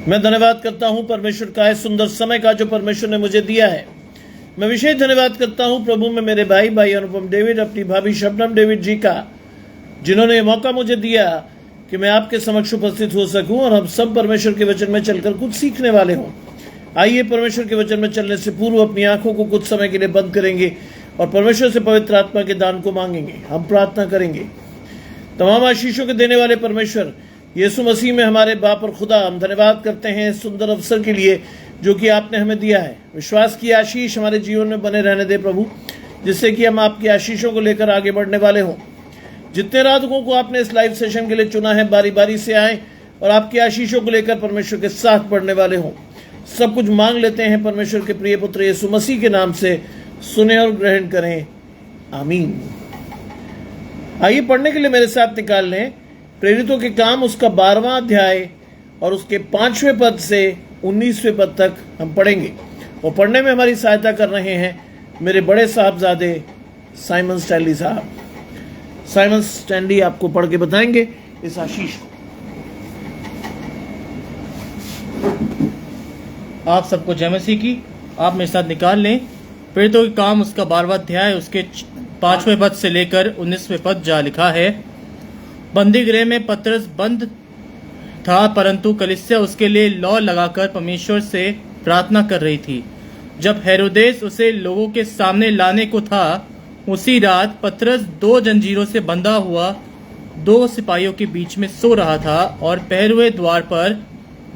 मैं धन्यवाद करता हूं परमेश्वर का इस सुंदर समय का जो परमेश्वर ने मुझे दिया है। मैं विशेष धन्यवाद करता हूं प्रभु में मेरे भाई अनुपम डेविड, अपनी भाभी शबनम डेविड जी का, जिन्होंने ये मौका मुझे दिया कि मैं आपके समक्ष उपस्थित हो सकूं और हम सब परमेश्वर के वचन में चलकर कुछ सीखने वाले हों। आइए परमेश्वर के वचन में चलने से पूर्व अपनी आंखों को कुछ समय के लिए बंद करेंगे और परमेश्वर से पवित्र आत्मा के दान को मांगेंगे। हम प्रार्थना करेंगे। तमाम आशीषों के देने वाले परमेश्वर यीशु मसीह में हमारे बाप और खुदा, हम धन्यवाद करते हैं इस सुंदर अवसर के लिए जो कि आपने हमें दिया है। विश्वास की आशीष हमारे जीवन में बने रहने दे प्रभु, जिससे कि हम आपकी आशीषों को लेकर आगे बढ़ने वाले हों। जितने राधकों को आपने इस लाइव सेशन के लिए चुना है, बारी बारी से आए और आपकी आशीषों को लेकर परमेश्वर के साथ बढ़ने वाले हों। सब कुछ मांग लेते हैं परमेश्वर के प्रिय पुत्र यीशु मसीह के नाम से, सुने और ग्रहण करें, आमीन। आइए पढ़ने के लिए मेरे साथ निकाल लें प्रेरितों के काम उसका 12वां अध्याय और उसके 5वें पद से 19वें पद तक हम पढ़ेंगे। और पढ़ने में हमारी सहायता कर रहे हैं मेरे बड़े साहबजादे साइमन स्टैनली साहब। साइमन स्टैनली आपको पढ़ के बताएंगे इस आशीष को। आप सबको जय मसीह की। आप मेरे साथ निकाल लें प्रेरितों के काम उसका 12वां अध्याय उसके 5वें पद से लेकर 19वें पद। जा लिखा है, बंदी गृह में पतरस बंद था, परंतु कलीसिया उसके लिए लौ लगाकर परमेश्वर से प्रार्थना कर रही थी। जब हेरोदेस उसे लोगों के सामने लाने को था, उसी रात पतरस 2 जंजीरों से बंधा हुआ 2 सिपाहियों के बीच में सो रहा था और पहरुए द्वार पर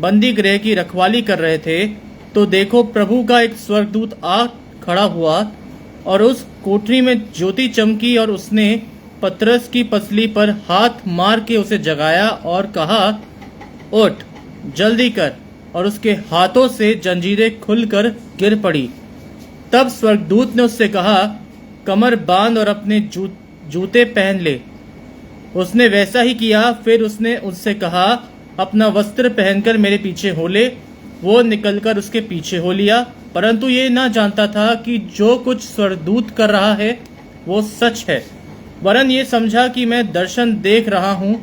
बंदी गृह की रखवाली कर रहे थे। तो देखो, प्रभु का एक स्वर्गदूत आ खड़ा हुआ और उस कोठरी में ज्योति चमकी और उसने पतरस की पसली पर हाथ मार के उसे जगाया और कहा, उठ, जल्दी कर। और उसके हाथों से जंजीरें खुलकर गिर पड़ी। तब स्वर्गदूत ने उससे कहा, कमर बांध और अपने जूते पहन ले। उसने वैसा ही किया। फिर उसने उससे कहा, अपना वस्त्र पहनकर मेरे पीछे हो ले। वो निकलकर उसके पीछे हो लिया, परंतु ये ना जानता था कि जो कुछ स्वर्गदूत कर रहा है वो सच है, वरन ये समझा कि मैं दर्शन देख रहा हूँ।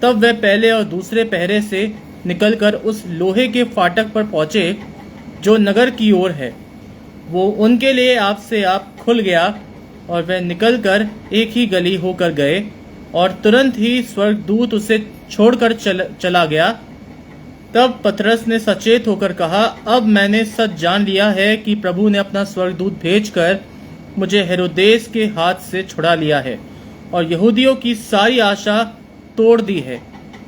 तब वह पहले और दूसरे पहरे से निकलकर उस लोहे के फाटक पर पहुंचे जो नगर की ओर है। वो उनके लिए आप से आप खुल गया और वह निकलकर एक ही गली होकर गए और तुरंत ही स्वर्गदूत उसे छोड़कर चला गया। तब पतरस ने सचेत होकर कहा, अब मैंने सच जान लिया है कि प्रभु ने अपना स्वर्गदूत भेजकर मुझे हेरोदेस के हाथ से छुड़ा लिया है और यहूदियों की सारी आशा तोड़ दी है।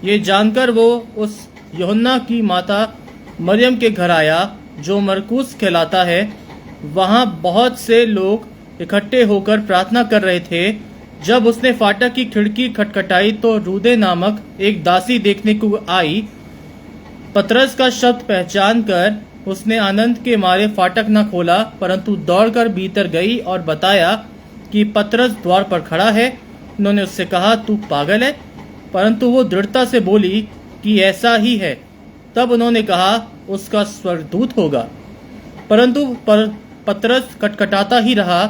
ये जानकर वो उस यूहन्ना की माता मरियम के घर आया जो मरकुस कहलाता है। वहाँ बहुत से लोग इकट्ठे होकर प्रार्थना कर रहे थे। जब उसने फाटक की खिड़की खटखटाई तो रूदे नामक एक दासी देखने को आई। पतरस का शब्द पहचान कर उसने आनंद के मारे फाटक न खोला, परंतु दौड़कर भीतर गई और बताया कि पतरस द्वार पर खड़ा है। उन्होंने उससे कहा, तू पागल है? परंतु वो दृढ़ता से बोली कि ऐसा ही है। तब उन्होंने कहा, उसका स्वर्गदूत होगा। परंतु पतरस कटकटाता ही रहा।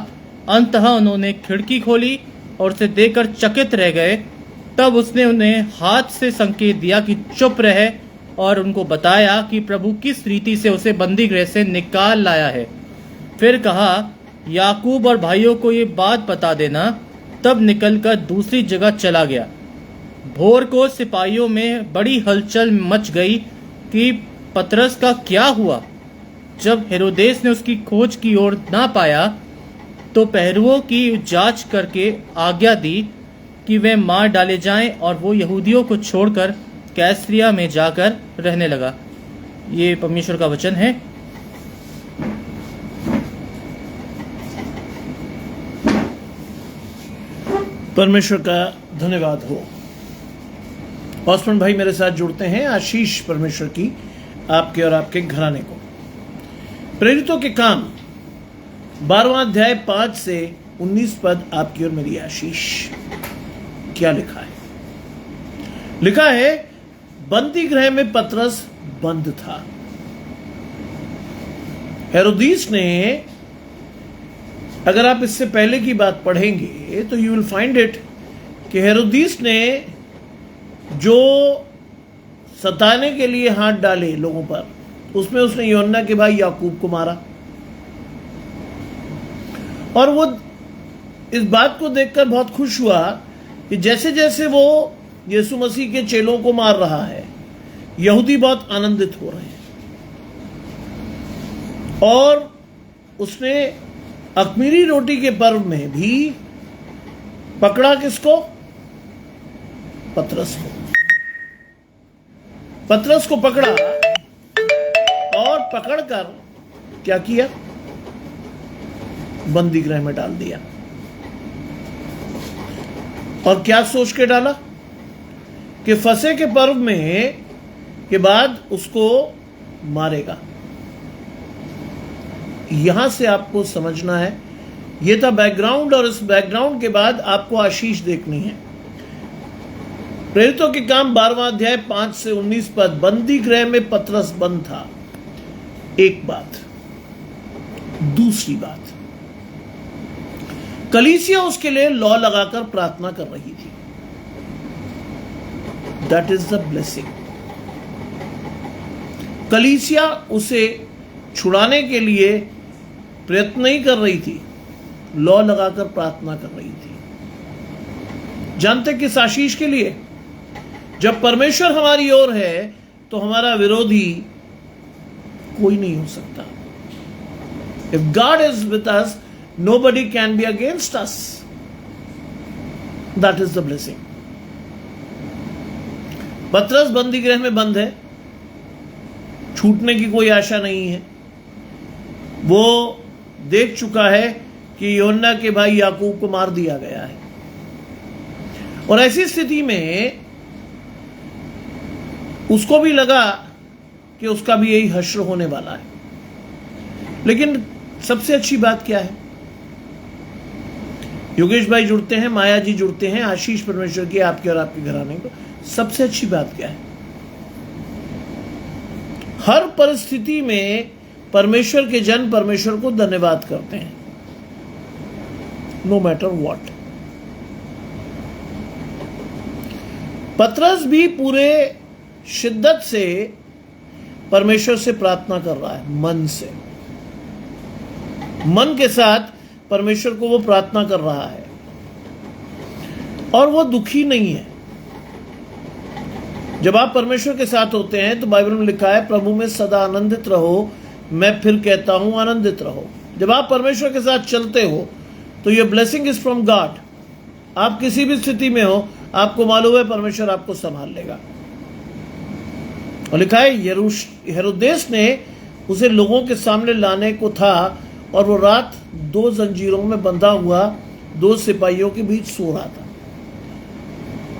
अंततः उन्होंने खिड़की खोली और उसे देखकर चकित रह गए। तब उसने उन्हें हाथ से संकेत दिया कि चुप रहे और उनको बताया कि प्रभु किस रीति से उसे बंदी गृह से निकाल लाया है। फिर कहा, याकूब और भाइयों को ये बात बता देना। तब निकलकर दूसरी जगह चला गया। भोर को सिपाहियों में बड़ी हलचल मच गई कि पतरस का क्या हुआ। जब हेरोदेस ने उसकी खोज की ओर ना पाया तो पहरुओं की जांच करके आज्ञा दी कि वे मार डाले जाएं और वो यहूदियों को छोड़कर कैसरिया में जाकर रहने लगा। ये परमेश्वर का वचन है। परमेश्वर का धन्यवाद हो। ऑस्मन भाई मेरे साथ जुड़ते हैं। आशीष परमेश्वर की आपके और आपके घराने को। प्रेरितों के काम 12वां अध्याय 5 से 19 पद आपकी और मेरी आशीष। क्या लिखा है? लिखा है, बंदी गृह में पतरस बंद था। हेरोदेस ने, अगर आप इससे पहले की बात पढ़ेंगे तो यू विल फाइंड इट कि हेरोदेस ने जो सताने के लिए हाथ डाले लोगों पर, उसमें उसने यूहन्ना के भाई याकूब को मारा। और वो इस बात को देखकर बहुत खुश हुआ कि जैसे जैसे वो यीशु मसीह के चेलों को मार रहा है, यहूदी बहुत आनंदित हो रहे हैं। और उसने अख़मीरी रोटी के पर्व में भी पकड़ा किसको? पतरस को। पतरस को पकड़ा और पकड़कर क्या किया? बंदी गृह में डाल दिया। और क्या सोच के डाला कि फसह के पर्व में के बाद उसको मारेगा। यहां से आपको समझना है, यह था बैकग्राउंड, और इस बैकग्राउंड के बाद आपको आशीष देखनी है। प्रेरितों के काम 12वां अध्याय 5 से 19 पद। बंदी गृह में पतरस बंद था। एक बात। दूसरी बात, कलीसिया उसके लिए लॉ लगाकर प्रार्थना कर रही थी। That is the blessing. कलीसिया उसे छुड़ाने के लिए प्रयत्न नहीं कर रही थी, लॉ लगाकर प्रार्थना कर रही थी। जानते किस आशीष के लिए? जब परमेश्वर हमारी ओर है तो हमारा विरोधी कोई नहीं हो सकता। If God is with us, nobody can be against us. That is the blessing. पतरस बंदी गृह में बंद है, छूटने की कोई आशा नहीं है। वो देख चुका है कि यूहन्ना के भाई याकूब को मार दिया गया है, और ऐसी स्थिति में उसको भी लगा कि उसका भी यही हश्र होने वाला है। लेकिन सबसे अच्छी बात क्या है? योगेश भाई जुड़ते हैं, माया जी जुड़ते हैं, आशीष परमेश्वर की आपके और आपके घराने को। सबसे अच्छी बात क्या है? हर परिस्थिति में परमेश्वर के जन परमेश्वर को धन्यवाद करते हैं, नो मैटर व्हाट। पतरस भी पूरे शिद्दत से परमेश्वर से प्रार्थना कर रहा है, मन से, मन के साथ परमेश्वर को वो प्रार्थना कर रहा है, और वो दुखी नहीं है। जब आप परमेश्वर के साथ होते हैं तो बाइबल में लिखा है, प्रभु में सदा आनंदित रहो, मैं फिर कहता हूं आनंदित रहो। जब आप परमेश्वर के साथ चलते हो तो ये ब्लेसिंग इज फ्रॉम गॉड। आप किसी भी स्थिति में हो, आपको मालूम है परमेश्वर आपको संभाल लेगा। और लिखा है, हेरोदेस ने उसे लोगों के सामने लाने को था, और वो रात 2 जंजीरों में बंधा हुआ 2 सिपाहियों के बीच सो रहा था।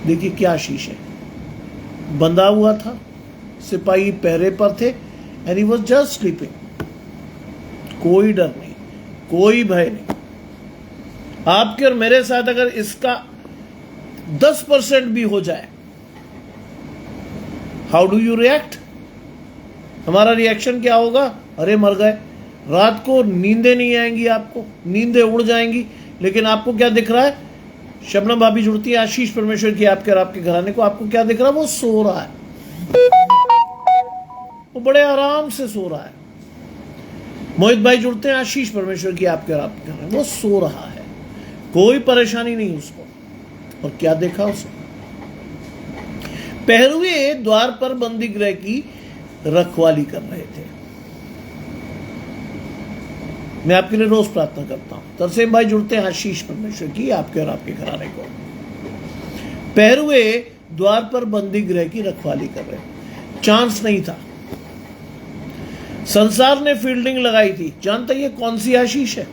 देखिए क्या आशीष है। बंधा हुआ था, सिपाही पहरे पर थे, and he was just sleeping. कोई डर नहीं, कोई भय नहीं। आपके और मेरे साथ अगर इसका 10% भी हो जाए, हाउ डू यू रिएक्ट? हमारा रिएक्शन क्या होगा? अरे मर गए। रात को नींदें नहीं आएंगी, आपको नींदें उड़ जाएंगी। लेकिन आपको क्या दिख रहा है? शबनम भाभी जुड़ती है, आशीष परमेश्वर की आपके और आपके घराने को। आपको क्या दिख रहा है? वो सो रहा है, वो बड़े आराम से सो रहा है। मोहित भाई जुड़ते हैं, आशीष परमेश्वर की आपके और आपके घराने, वो सो रहा है, कोई परेशानी नहीं उसको। और क्या देखा उसने? पहरुए द्वार पर बंदी गृह की रखवाली कर रहे थे। मैं आपके लिए रोज प्रार्थना करता हूं। तरसेम भाई जुड़ते हैं, आशीष परमेश्वर की आपके और आपके घराने को। पहरुए द्वार पर बंदी गृह की रखवाली कर रहे। चांस नहीं था, संसार ने फील्डिंग लगाई थी। जानते ये कौन सी आशीष है?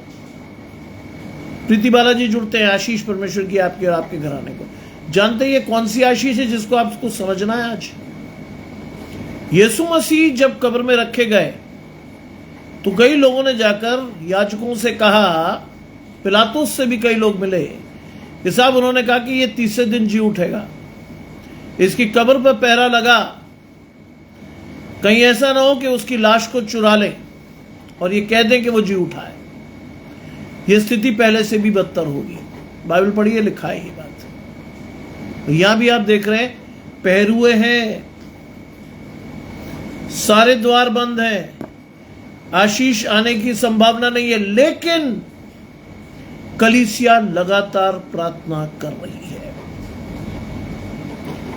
प्रीति बालाजी जुड़ते हैं, आशीष परमेश्वर की आपके और आपके घराने को। जानते ये कौन सी आशीष है जिसको आपको समझना है आज? यीशु मसीह जब कब्र में रखे गए तो कई लोगों ने जाकर याजकों से कहा, पिलातुस से भी कई लोग मिले कि साहब, उन्होंने कहा कि ये 3 दिन जी उठेगा, इसकी कब्र पर पहरा लगा, कहीं ऐसा ना हो कि उसकी लाश को चुरा ले और ये कह दें कि वो जी उठा है। ये स्थिति पहले से भी बदतर होगी। बाइबल पढ़िए, लिखा है ये बात। तो यहां भी आप देख रहे हैं, पहरुए हैं, सारे द्वार बंद हैं, आशीष आने की संभावना नहीं है, लेकिन कलीसिया लगातार प्रार्थना कर रही है।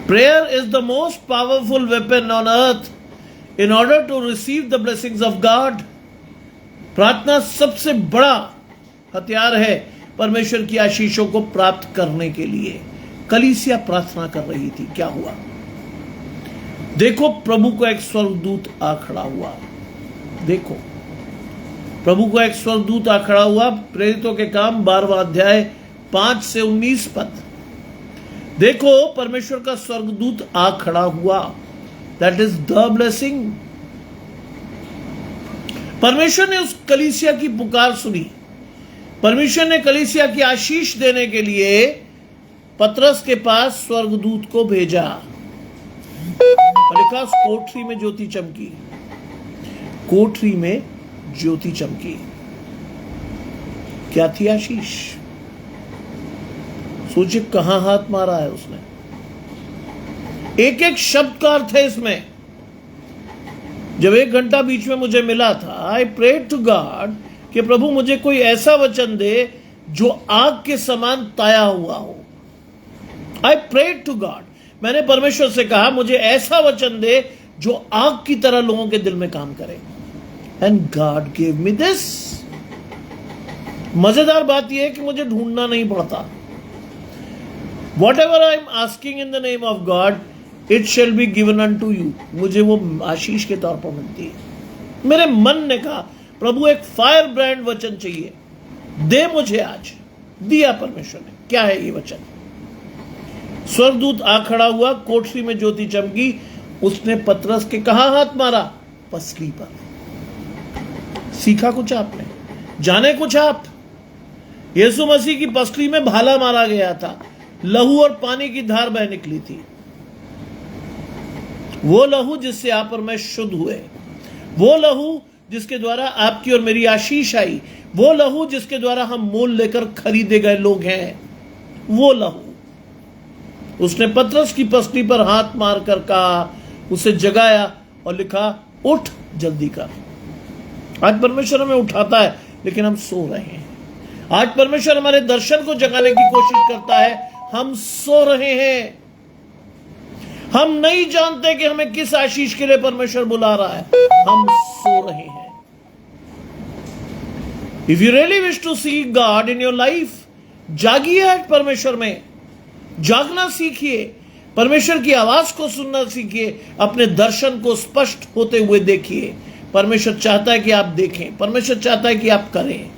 Prayer is the most powerful weapon on earth in order to receive the blessings of God. प्रार्थना सबसे बड़ा हथियार है परमेश्वर की आशीषों को प्राप्त करने के लिए। कलीसिया प्रार्थना कर रही थी। क्या हुआ? देखो, प्रभु को एक स्वर्गदूत आ खड़ा हुआ। देखो, प्रभु को एक स्वर्गदूत आ खड़ा हुआ। प्रेरितों के काम 12वां अध्याय 5 से 19 पद। देखो, परमेश्वर का स्वर्गदूत आ खड़ा हुआ। That is the blessing. परमेश्वर ने उस कलीसिया की पुकार सुनी। परमेश्वर ने कलीसिया की आशीष देने के लिए पतरस के पास स्वर्गदूत को भेजा। लिखा, उस कोठरी में ज्योति चमकी। कोठरी में ज्योति चमकी। क्या थी आशीष? सोचिए, कहां हाथ मारा है उसने। एक एक शब्द का अर्थ है इसमें। जब 1 घंटा बीच में मुझे मिला था, आई प्रेड टू गॉड कि प्रभु मुझे कोई ऐसा वचन दे जो आग के समान ताया हुआ हो। आई प्रेड टू गॉड, मैंने परमेश्वर से कहा मुझे ऐसा वचन दे जो आग की तरह लोगों के दिल में काम करे। And God give me this. मजेदार बात यह है कि मुझे ढूंढना नहीं पड़ता। What ever I am asking in the name of God, it shall be given unto you. मुझे वो आशीष के तौर पर मिलती है। मेरे मन ने कहा, प्रभु एक फायर ब्रांड वचन चाहिए, दे मुझे आज। दिया परमेश्वर ने। क्या है ये वचन? स्वर्गदूत आ खड़ा हुआ, कोठरी में ज्योति चमकी। उसने पतरस के कहां हाथ मारा? पसली पर। सीखा कुछ आपने? जाने कुछ आप? यीशु मसीह की पसली में भाला मारा गया था। लहू और पानी की धार बह निकली थी। वो लहू जिससे आप और मैं शुद्ध हुए, वो लहू जिसके द्वारा आपकी और मेरी आशीष आई, वो लहू जिसके द्वारा हम मोल लेकर खरीदे गए लोग हैं, वो लहू। उसने पतरस की पसली पर हाथ मारकर कहा, उसे जगाया और लिखा, उठ जल्दी कर। आज परमेश्वर हमें उठाता है, लेकिन हम सो रहे हैं। आज परमेश्वर हमारे दर्शन को जगाने की कोशिश करता है, हम सो रहे हैं। हम नहीं जानते कि हमें किस आशीष के लिए परमेश्वर बुला रहा है। हम सो रहे हैं। If you really wish to see God in your life, जागिए आज परमेश्वर में। जागना सीखिए, परमेश्वर की आवाज को सुनना सीखिए, अपने दर्शन को स्पष्ट होते हुए देखिए। परमेश्वर चाहता है कि आप देखें, परमेश्वर चाहता है कि आप करें।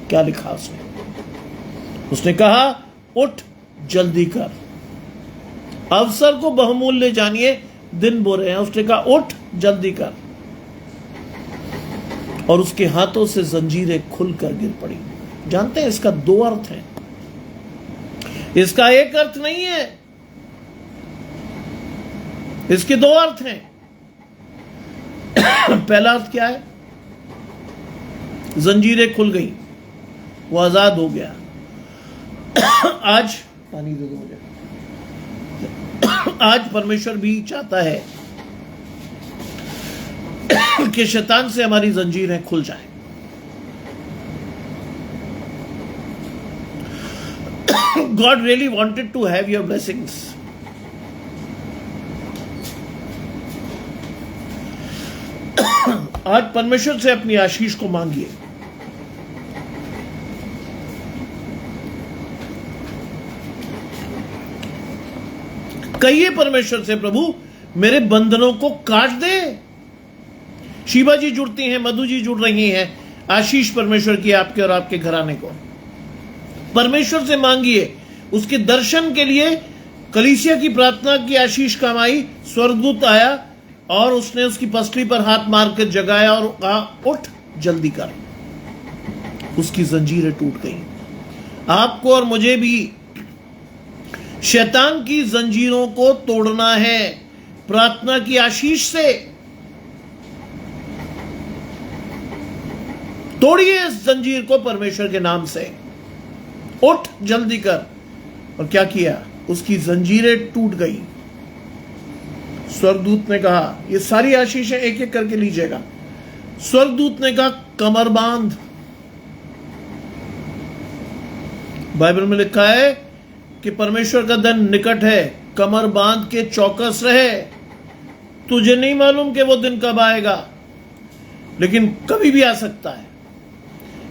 क्या लिखा उसने? उसने कहा, उठ जल्दी कर। अवसर को बहुमूल्य जानिए, दिन बुरे हैं। उसने कहा, उठ जल्दी कर। और उसके हाथों से जंजीरें खुलकर गिर पड़ी। जानते हैं इसका 2 अर्थ है। इसका एक अर्थ नहीं है, इसके 2 अर्थ हैं। पहला अर्थ क्या है? जंजीरें खुल गई, वो आजाद हो गया। आज पानी दे दो मुझे। आज परमेश्वर भी चाहता है कि शैतान से हमारी जंजीरें खुल जाए। God really wanted to have your blessings. आज परमेश्वर से अपनी आशीष को मांगिए। कहिए परमेश्वर से, प्रभु मेरे बंधनों को काट दे। शिवा जी जुड़ती हैं, मधु जी जुड़ रही हैं। आशीष परमेश्वर की आपके और आपके घराने को। परमेश्वर से मांगिए। उसके दर्शन के लिए कलीसिया की प्रार्थना की आशीष कमाई। स्वर्गदूत आया और उसने उसकी पसली पर हाथ मारकर जगाया और कहा, उठ जल्दी कर। उसकी जंजीरें टूट गई। आपको और मुझे भी शैतान की जंजीरों को तोड़ना है प्रार्थना की आशीष से। तोड़िए इस जंजीर को परमेश्वर के नाम से। उठ जल्दी कर। और क्या किया? उसकी जंजीरें टूट गई। स्वर्गदूत ने कहा, ये सारी आशीषें एक एक करके लीजिएगा। स्वर्गदूत ने कहा, कमर बांध। बाइबल में लिखा है कि परमेश्वर का दिन निकट है, कमर बांध के चौकस रहे। तुझे नहीं मालूम कि वो दिन कब आएगा, लेकिन कभी भी आ सकता है।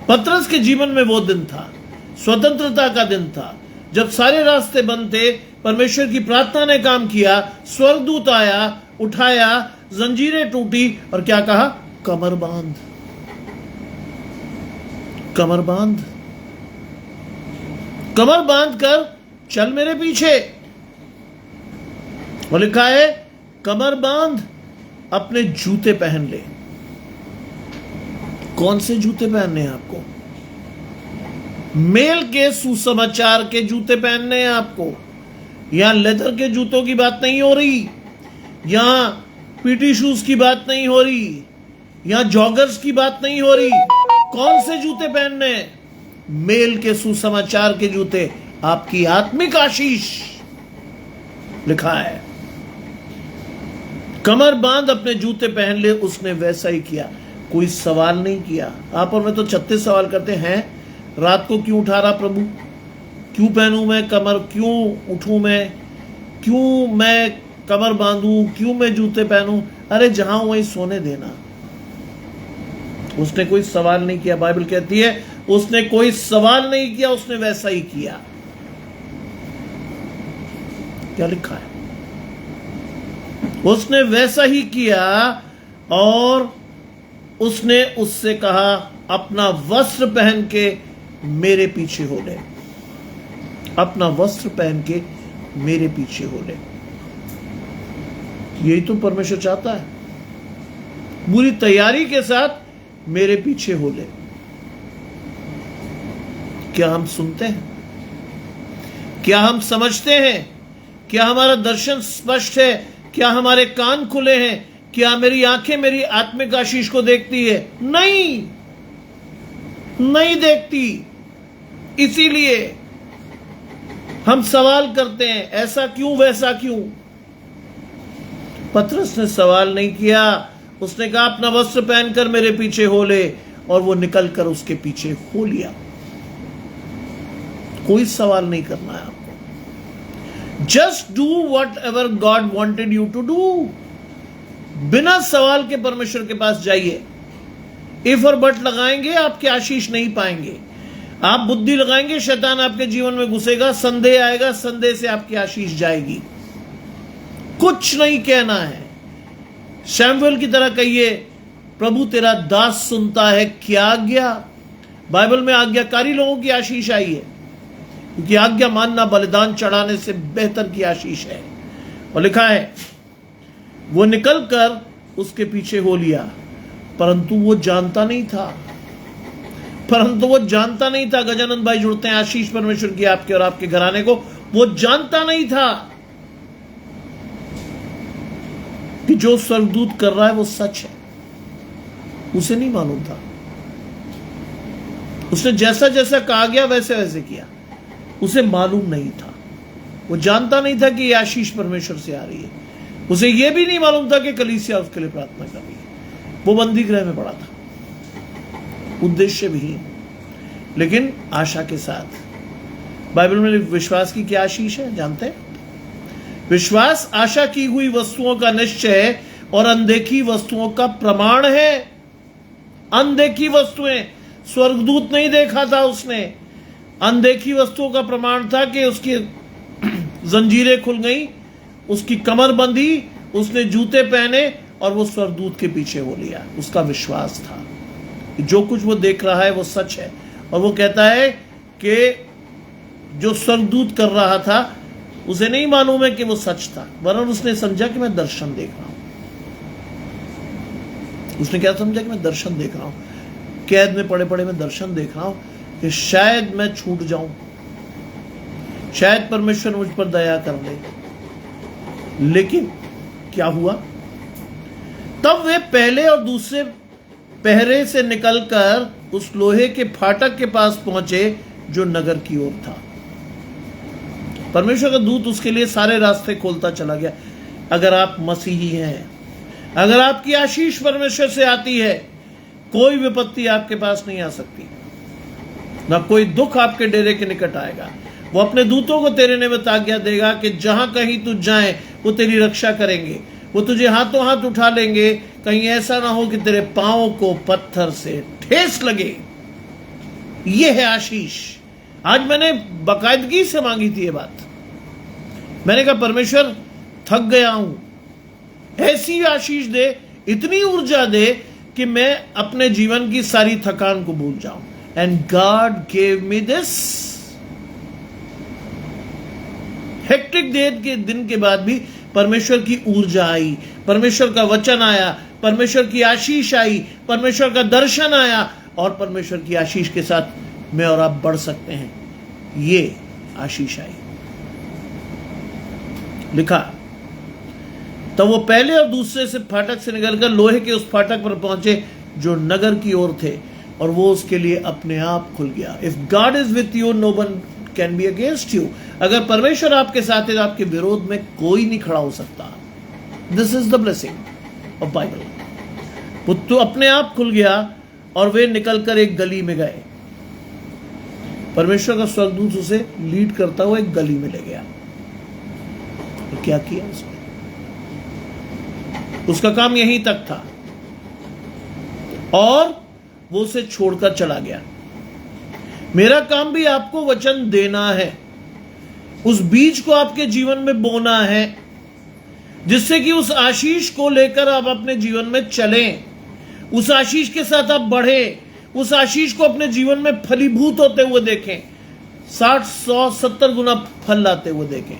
पतरस के जीवन में वो दिन था, स्वतंत्रता का दिन था, जब सारे रास्ते बंद थे। परमेश्वर की प्रार्थना ने काम किया, स्वर्गदूत आया, उठाया, जंजीरें टूटी और क्या कहा, कमर बांध, कमर बांध, कमर बांध कर चल मेरे पीछे। और लिखा है, कमर बांध, अपने जूते पहन ले। कौन से जूते पहनने हैं आपको? मेल के सुसमाचार के जूते पहनने हैं आपको। यहां लेदर के जूतों की बात नहीं हो रही, यहां पीटी शूज की बात नहीं हो रही, यहां जॉगर्स की बात नहीं हो रही। कौन से जूते पहनने हैं? मेल के सुसमाचार के जूते, आपकी आत्मिक आशीष लिखा है। कमर बांध, अपने जूते पहन ले। उसने वैसा ही किया, कोई सवाल नहीं किया। आप और मैं तो 36 सवाल करते हैं, रात को क्यों उठा रहा प्रभु, क्यों पहनूं मैं कमर, क्यों उठूं मैं, क्यों मैं कमर बांधूं, क्यों मैं जूते पहनूं। अरे जहां वहीं सोने देना। उसने कोई सवाल नहीं किया। बाइबल कहती है उसने कोई सवाल नहीं किया, उसने वैसा ही किया। क्या लिखा है? उसने वैसा ही किया और उसने उससे कहा, अपना वस्त्र पहन के मेरे पीछे हो ले, अपना वस्त्र पहन के मेरे पीछे हो ले। यही तो परमेश्वर चाहता है, पूरी तैयारी के साथ मेरे पीछे हो ले। क्या हम सुनते हैं? क्या हम समझते हैं? क्या हमारा दर्शन स्पष्ट है? क्या हमारे कान खुले हैं? क्या मेरी आंखें मेरी आत्मिक आशीष को देखती है? नहीं, नहीं देखती। इसीलिए हम सवाल करते हैं, ऐसा क्यों, वैसा क्यों। पतरस ने सवाल नहीं किया, उसने कहा, अपना वस्त्र पहनकर मेरे पीछे हो ले, और वो निकलकर उसके पीछे हो लिया। कोई सवाल नहीं करना है आपको। Just do whatever God wanted you to do. बिना सवाल के परमेश्वर के पास जाइए। इफ और बट लगाएंगे, आपके आशीष नहीं पाएंगे। आप बुद्धि लगाएंगे, शैतान आपके जीवन में घुसेगा, संदेह आएगा, संदेह से आपकी आशीष जाएगी। कुछ नहीं कहना है। शैमुएल की तरह कहिए, प्रभु तेरा दास सुनता है, क्या आज्ञा। बाइबल में आज्ञाकारी लोगों की आशीष आई है, क्योंकि आज्ञा मानना बलिदान चढ़ाने से बेहतर की आशीष है। और लिखा है, वो निकलकर उसके पीछे हो लिया, परंतु वो जानता नहीं था, गजानंद भाई जुड़ते हैं, आशीष परमेश्वर की आपके और आपके घराने को। वो जानता नहीं था कि जो स्वर्गदूत कर रहा है वो सच है। उसे नहीं मालूम था। उसने जैसा जैसा कहा गया वैसे वैसे किया। उसे मालूम नहीं था, वो जानता नहीं था कि ये आशीष परमेश्वर से आ रही है। उसे यह भी नहीं मालूम था कि कलीसिया उसके लिए प्रार्थना कर रही है। वो बंदी गृह में पड़ा था, उद्देश्य भी, लेकिन आशा के साथ। बाइबल में विश्वास की क्या आशीष है जानते हैं? विश्वास आशा की हुई वस्तुओं का निश्चय है और अनदेखी वस्तुओं का प्रमाण है। अनदेखी वस्तुएं, स्वर्गदूत नहीं देखा था उसने, अनदेखी वस्तुओं का प्रमाण था कि उसकी जंजीरें खुल गई, उसकी कमर बंधी, उसने जूते पहने और वो स्वर्गदूत के पीछे हो लिया। उसका विश्वास था कि जो कुछ वो देख रहा है वो सच है। और वो कहता है कि जो स्वर्गदूत कर रहा था उसे नहीं मालूम है कि वो सच था, वरन उसने समझा कि मैं दर्शन देख रहा हूं। उसने क्या समझा? कि मैं दर्शन देख रहा हूं, कैद में पड़े पड़े मैं दर्शन देख रहा हूं कि शायद मैं छूट जाऊं, शायद परमेश्वर मुझ पर दया कर दे। लेकिन क्या हुआ? तब वे पहले और दूसरे पहरे से निकलकर उस लोहे के फाटक के पास पहुंचे जो नगर की ओर था। परमेश्वर का दूत उसके लिए सारे रास्ते खोलता चला गया। अगर आप मसीही हैं, अगर आपकी आशीष परमेश्वर से आती है, कोई विपत्ति आपके पास नहीं आ सकती, न कोई दुख आपके डेरे के निकट आएगा। वो अपने दूतों को तेरे निमित्त आज्ञा देगा कि जहां कहीं तू जाए वो तेरी रक्षा करेंगे। वो तुझे हाथों हाथ उठा लेंगे, कहीं ऐसा ना हो कि तेरे पांव को पत्थर से ठेस लगे। ये है आशीष। आज मैंने बाकायदगी से मांगी थी ये बात। मैंने कहा परमेश्वर थक गया हूं, ऐसी आशीष दे, इतनी ऊर्जा दे कि मैं अपने जीवन की सारी थकान को भूल जाऊं। And God gave me this. Hectic दिन के बाद भी परमेश्वर की ऊर्जा आई, परमेश्वर का वचन आया, परमेश्वर की आशीष आई, परमेश्वर का दर्शन आया, और परमेश्वर की आशीष के साथ मैं और आप बढ़ सकते हैं। ये आशीष आई। लिखा, तब वो पहले और दूसरे से फाटक से निकलकर लोहे के उस फाटक पर पहुंचे जो नगर की ओर थे, और वो उसके लिए अपने आप खुल गया। If God is with you, no one can be against you. अगर परमेश्वर आपके साथ है तो आपके विरोध में कोई नहीं खड़ा हो सकता। This is the blessing of Bible. वो तो अपने आप खुल गया और वे निकलकर एक गली में गए। परमेश्वर का स्वर्गदूत उसे लीड करता हुआ एक गली में ले गया। तो क्या किया उसने? उसका काम यहीं तक था और वो उसे छोड़कर चला गया। मेरा काम भी आपको वचन देना है, उस बीज को आपके जीवन में बोना है, जिससे कि उस आशीष को लेकर आप अपने जीवन में चलें, उस आशीष के साथ आप बढ़ें, उस आशीष को अपने जीवन में फलीभूत होते हुए देखें, 60, 100, 70 गुना फल लाते हुए देखें।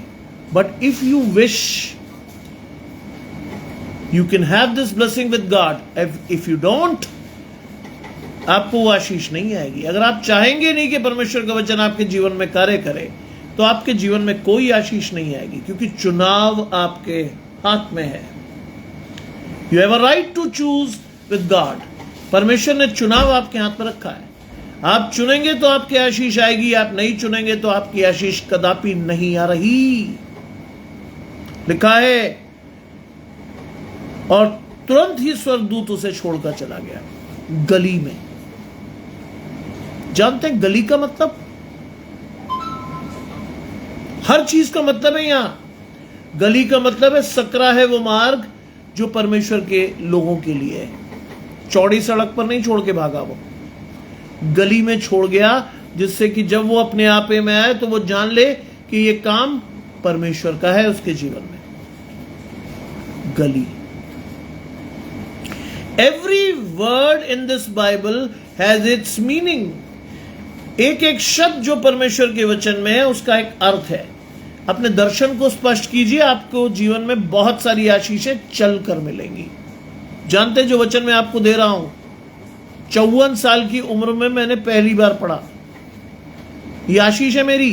But if you wish, you can have this blessing with God. If you don't, आपको वो आशीष नहीं आएगी। अगर आप चाहेंगे नहीं कि परमेश्वर का वचन आपके जीवन में कार्य करे, तो आपके जीवन में कोई आशीष नहीं आएगी, क्योंकि चुनाव आपके हाथ में है। You have a right to choose with God. परमेश्वर ने चुनाव आपके हाथ में रखा है। आप चुनेंगे तो आपकी आशीष आएगी, आप नहीं चुनेंगे तो आपकी आशीष कदापि नहीं आ रही। लिखा है, और तुरंत ही स्वर्गदूत उसे छोड़कर चला गया गली में। जानते हैं गली का मतलब? हर चीज का मतलब है यहां। गली का मतलब है सकरा है वो मार्ग जो परमेश्वर के लोगों के लिए है। चौड़ी सड़क पर नहीं छोड़ के भागा, वो गली में छोड़ गया, जिससे कि जब वो अपने आपे में आए तो वो जान ले कि ये काम परमेश्वर का है उसके जीवन में। गली। Every word in this Bible has its meaning. एक एक शब्द जो परमेश्वर के वचन में है उसका एक अर्थ है। अपने दर्शन को स्पष्ट कीजिए, आपको जीवन में बहुत सारी आशीषें चल कर मिलेंगी। जानते जो वचन मैं आपको दे रहा हूं, 54 साल की उम्र में मैंने पहली बार पढ़ा। ये आशीष है मेरी।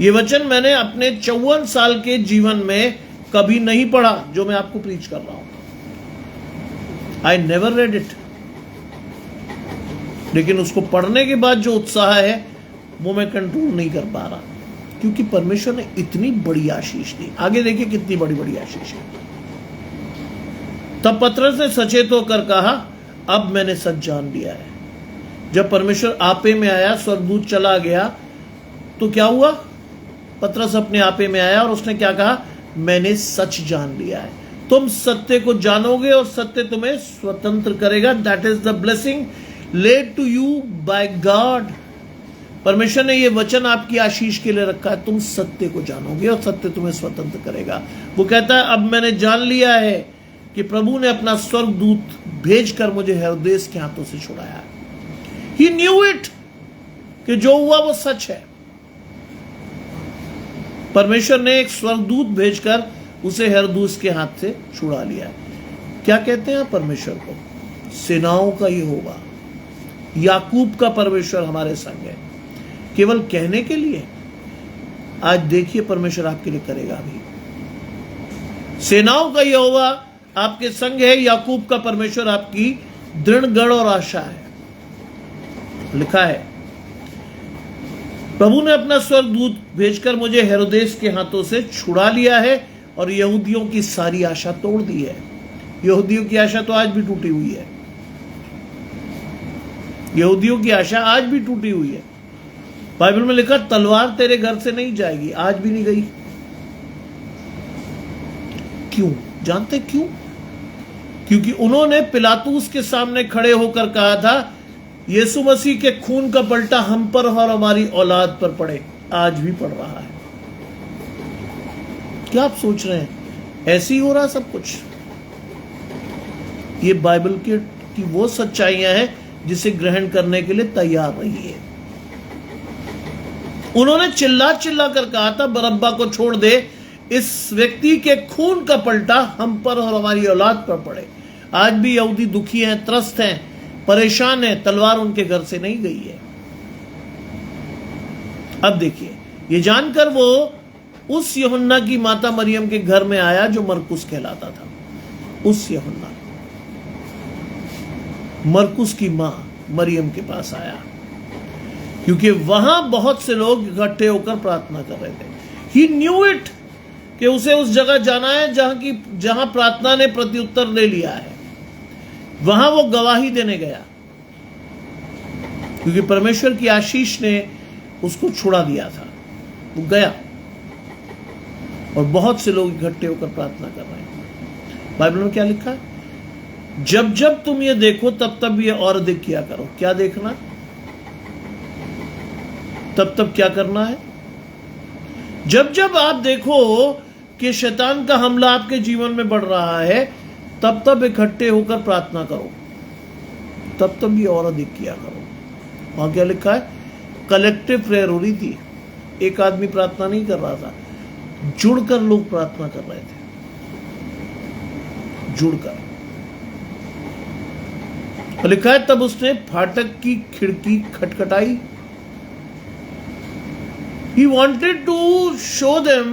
ये वचन मैंने अपने 54 साल के जीवन में कभी नहीं पढ़ा जो मैं आपको प्रीच कर रहा हूं। I never read it. लेकिन उसको पढ़ने के बाद जो उत्साह है वो मैं कंट्रोल नहीं कर पा रहा, क्योंकि परमेश्वर ने इतनी बड़ी आशीष दी। आगे देखिए कितनी बड़ी बड़ी आशीष है। तब पतरस ने सचेत होकर कहा, अब मैंने सच जान लिया है। जब परमेश्वर आपे में आया, स्वर्गदूत चला गया, तो क्या हुआ? पतरस अपने आपे में आया और उसने क्या कहा? मैंने सच जान लिया है। तुम सत्य को जानोगे और सत्य तुम्हें स्वतंत्र करेगा। That is the blessing led to you by God. परमेश्वर ने यह वचन आपकी आशीष के लिए रखा है। तुम सत्य को जानोगे और सत्य तुम्हें स्वतंत्र करेगा। वो कहता है, अब मैंने जान लिया है कि प्रभु ने अपना स्वर्गदूत भेजकर मुझे हेरोदेस के हाथों से छुड़ाया। ही न्यू इट कि जो हुआ वो सच है। परमेश्वर ने एक स्वर्गदूत भेजकर उसे हेरोदेस के हाथ से छुड़ा लिया। क्या कहते हैं परमेश्वर को? सेनाओं का ये होगा, याकूब का परमेश्वर हमारे संग है। केवल कहने के लिए? आज देखिए परमेश्वर आपके लिए करेगा। अभी सेनाओं का यहोवा आपके संग है, याकूब का परमेश्वर आपकी दृढ़ गढ़ और आशा है। लिखा है, प्रभु ने अपना स्वर्गदूत भेजकर मुझे हेरोदेस के हाथों से छुड़ा लिया है और यहूदियों की सारी आशा तोड़ दी है। यहूदियों की आशा तो आज भी टूटी हुई है। यहूदियों की आशा आज भी टूटी हुई है। बाइबल में लिखा तलवार तेरे घर से नहीं जाएगी, आज भी नहीं गई। क्यों? जानते क्यों? क्योंकि उन्होंने पिलातूस के सामने खड़े होकर कहा था यीशु मसीह के खून का पलटा हम पर और हमारी औलाद पर पड़े। आज भी पड़ रहा है। क्या आप सोच रहे हैं ऐसे ही हो रहा सब कुछ? ये बाइबल की वो सच्चाइयां हैं जिसे ग्रहण करने के लिए तैयार रहिए। उन्होंने चिल्ला चिल्ला कर कहा था बरअब्बा को छोड़ दे, इस व्यक्ति के खून का पलटा हम पर और हमारी औलाद पर पड़े। आज भी यहूदी दुखी हैं, त्रस्त हैं, परेशान हैं, तलवार उनके घर से नहीं गई है। अब देखिए, ये जानकर वो उस यूहन्ना की माता मरियम के घर में आया जो मरकुस कहलाता था। उस यूहन्ना, मरकुस की मां मरियम के पास आया, क्योंकि वहां बहुत से लोग इकट्ठे होकर प्रार्थना कर रहे थे। ही न्यू इट कि उसे उस जगह जाना है जहां प्रार्थना ने प्रत्युत्तर ले लिया है। वहां वो गवाही देने गया, क्योंकि परमेश्वर की आशीष ने उसको छुड़ा दिया था। वो गया और बहुत से लोग इकट्ठे होकर प्रार्थना कर रहे हैं। बाइबल में क्या लिखा है? जब जब तुम ये देखो तब तब ये और अधिक किया करो। क्या देखना? तब तब क्या करना है? जब जब आप देखो कि शैतान का हमला आपके जीवन में बढ़ रहा है, तब तब इकट्ठे होकर प्रार्थना करो। तब तब ये और अधिक किया करो। वहां क्या लिखा है? कलेक्टिव प्रेयर हो रही थी। एक आदमी प्रार्थना नहीं कर रहा था, जुड़कर लोग प्रार्थना कर रहे थे। जुड़कर लिखा है तब उसने फाटक की खिड़की खटखटाई। He wanted to show them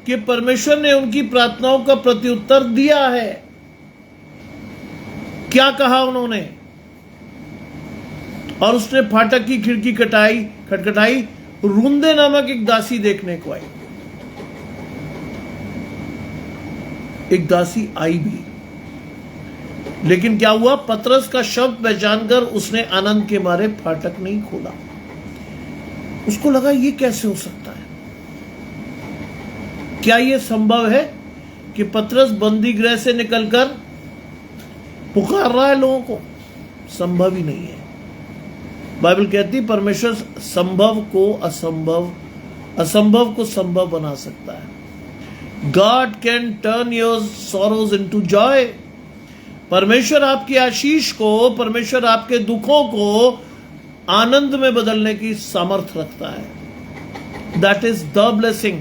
कि परमेश्वर ने उनकी प्रार्थनाओं का प्रत्युत्तर दिया है। क्या कहा उन्होंने? और उसने फाटक की खिड़की खटखटाई। रुंदे नामक एक दासी देखने को आई। एक दासी आई भी, लेकिन क्या हुआ? पतरस का शब्द पहचानकर उसने आनंद के मारे फाटक नहीं खोला। उसको लगा ये कैसे हो सकता है? क्या यह संभव है कि पतरस बंदी गृह से निकलकर पुकार रहा है लोगों को? संभव ही नहीं है। बाइबल कहती परमेश्वर संभव को असंभव, असंभव को संभव बना सकता है। God can turn your sorrows into Joy. परमेश्वर आपकी आशीष को, परमेश्वर आपके दुखों को आनंद में बदलने की सामर्थ्य रखता है। That is the blessing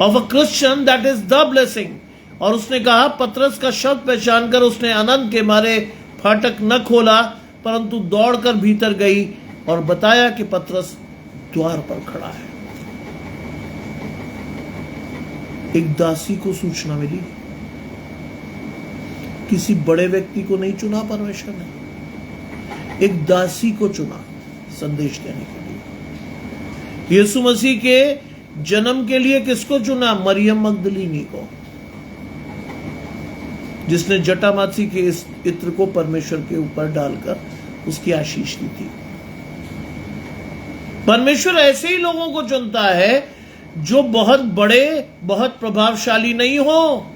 of a Christian, that is the blessing. और उसने कहा, पतरस का शब्द पहचान कर उसने आनंद के मारे फाटक न खोला, परंतु दौड़कर भीतर गई और बताया कि पतरस द्वार पर खड़ा है। एक दासी को सूचना मिली। किसी बड़े व्यक्ति को नहीं चुना परमेश्वर ने, एक दासी को चुना संदेश देने के लिए। यीशु मसीह के जन्म के लिए किसको चुना? मरियम मगदलीनी को, जिसने जटामासी के इस इत्र को परमेश्वर के ऊपर डालकर उसकी आशीष दी थी। परमेश्वर ऐसे ही लोगों को चुनता है जो बहुत बड़े, बहुत प्रभावशाली नहीं हो।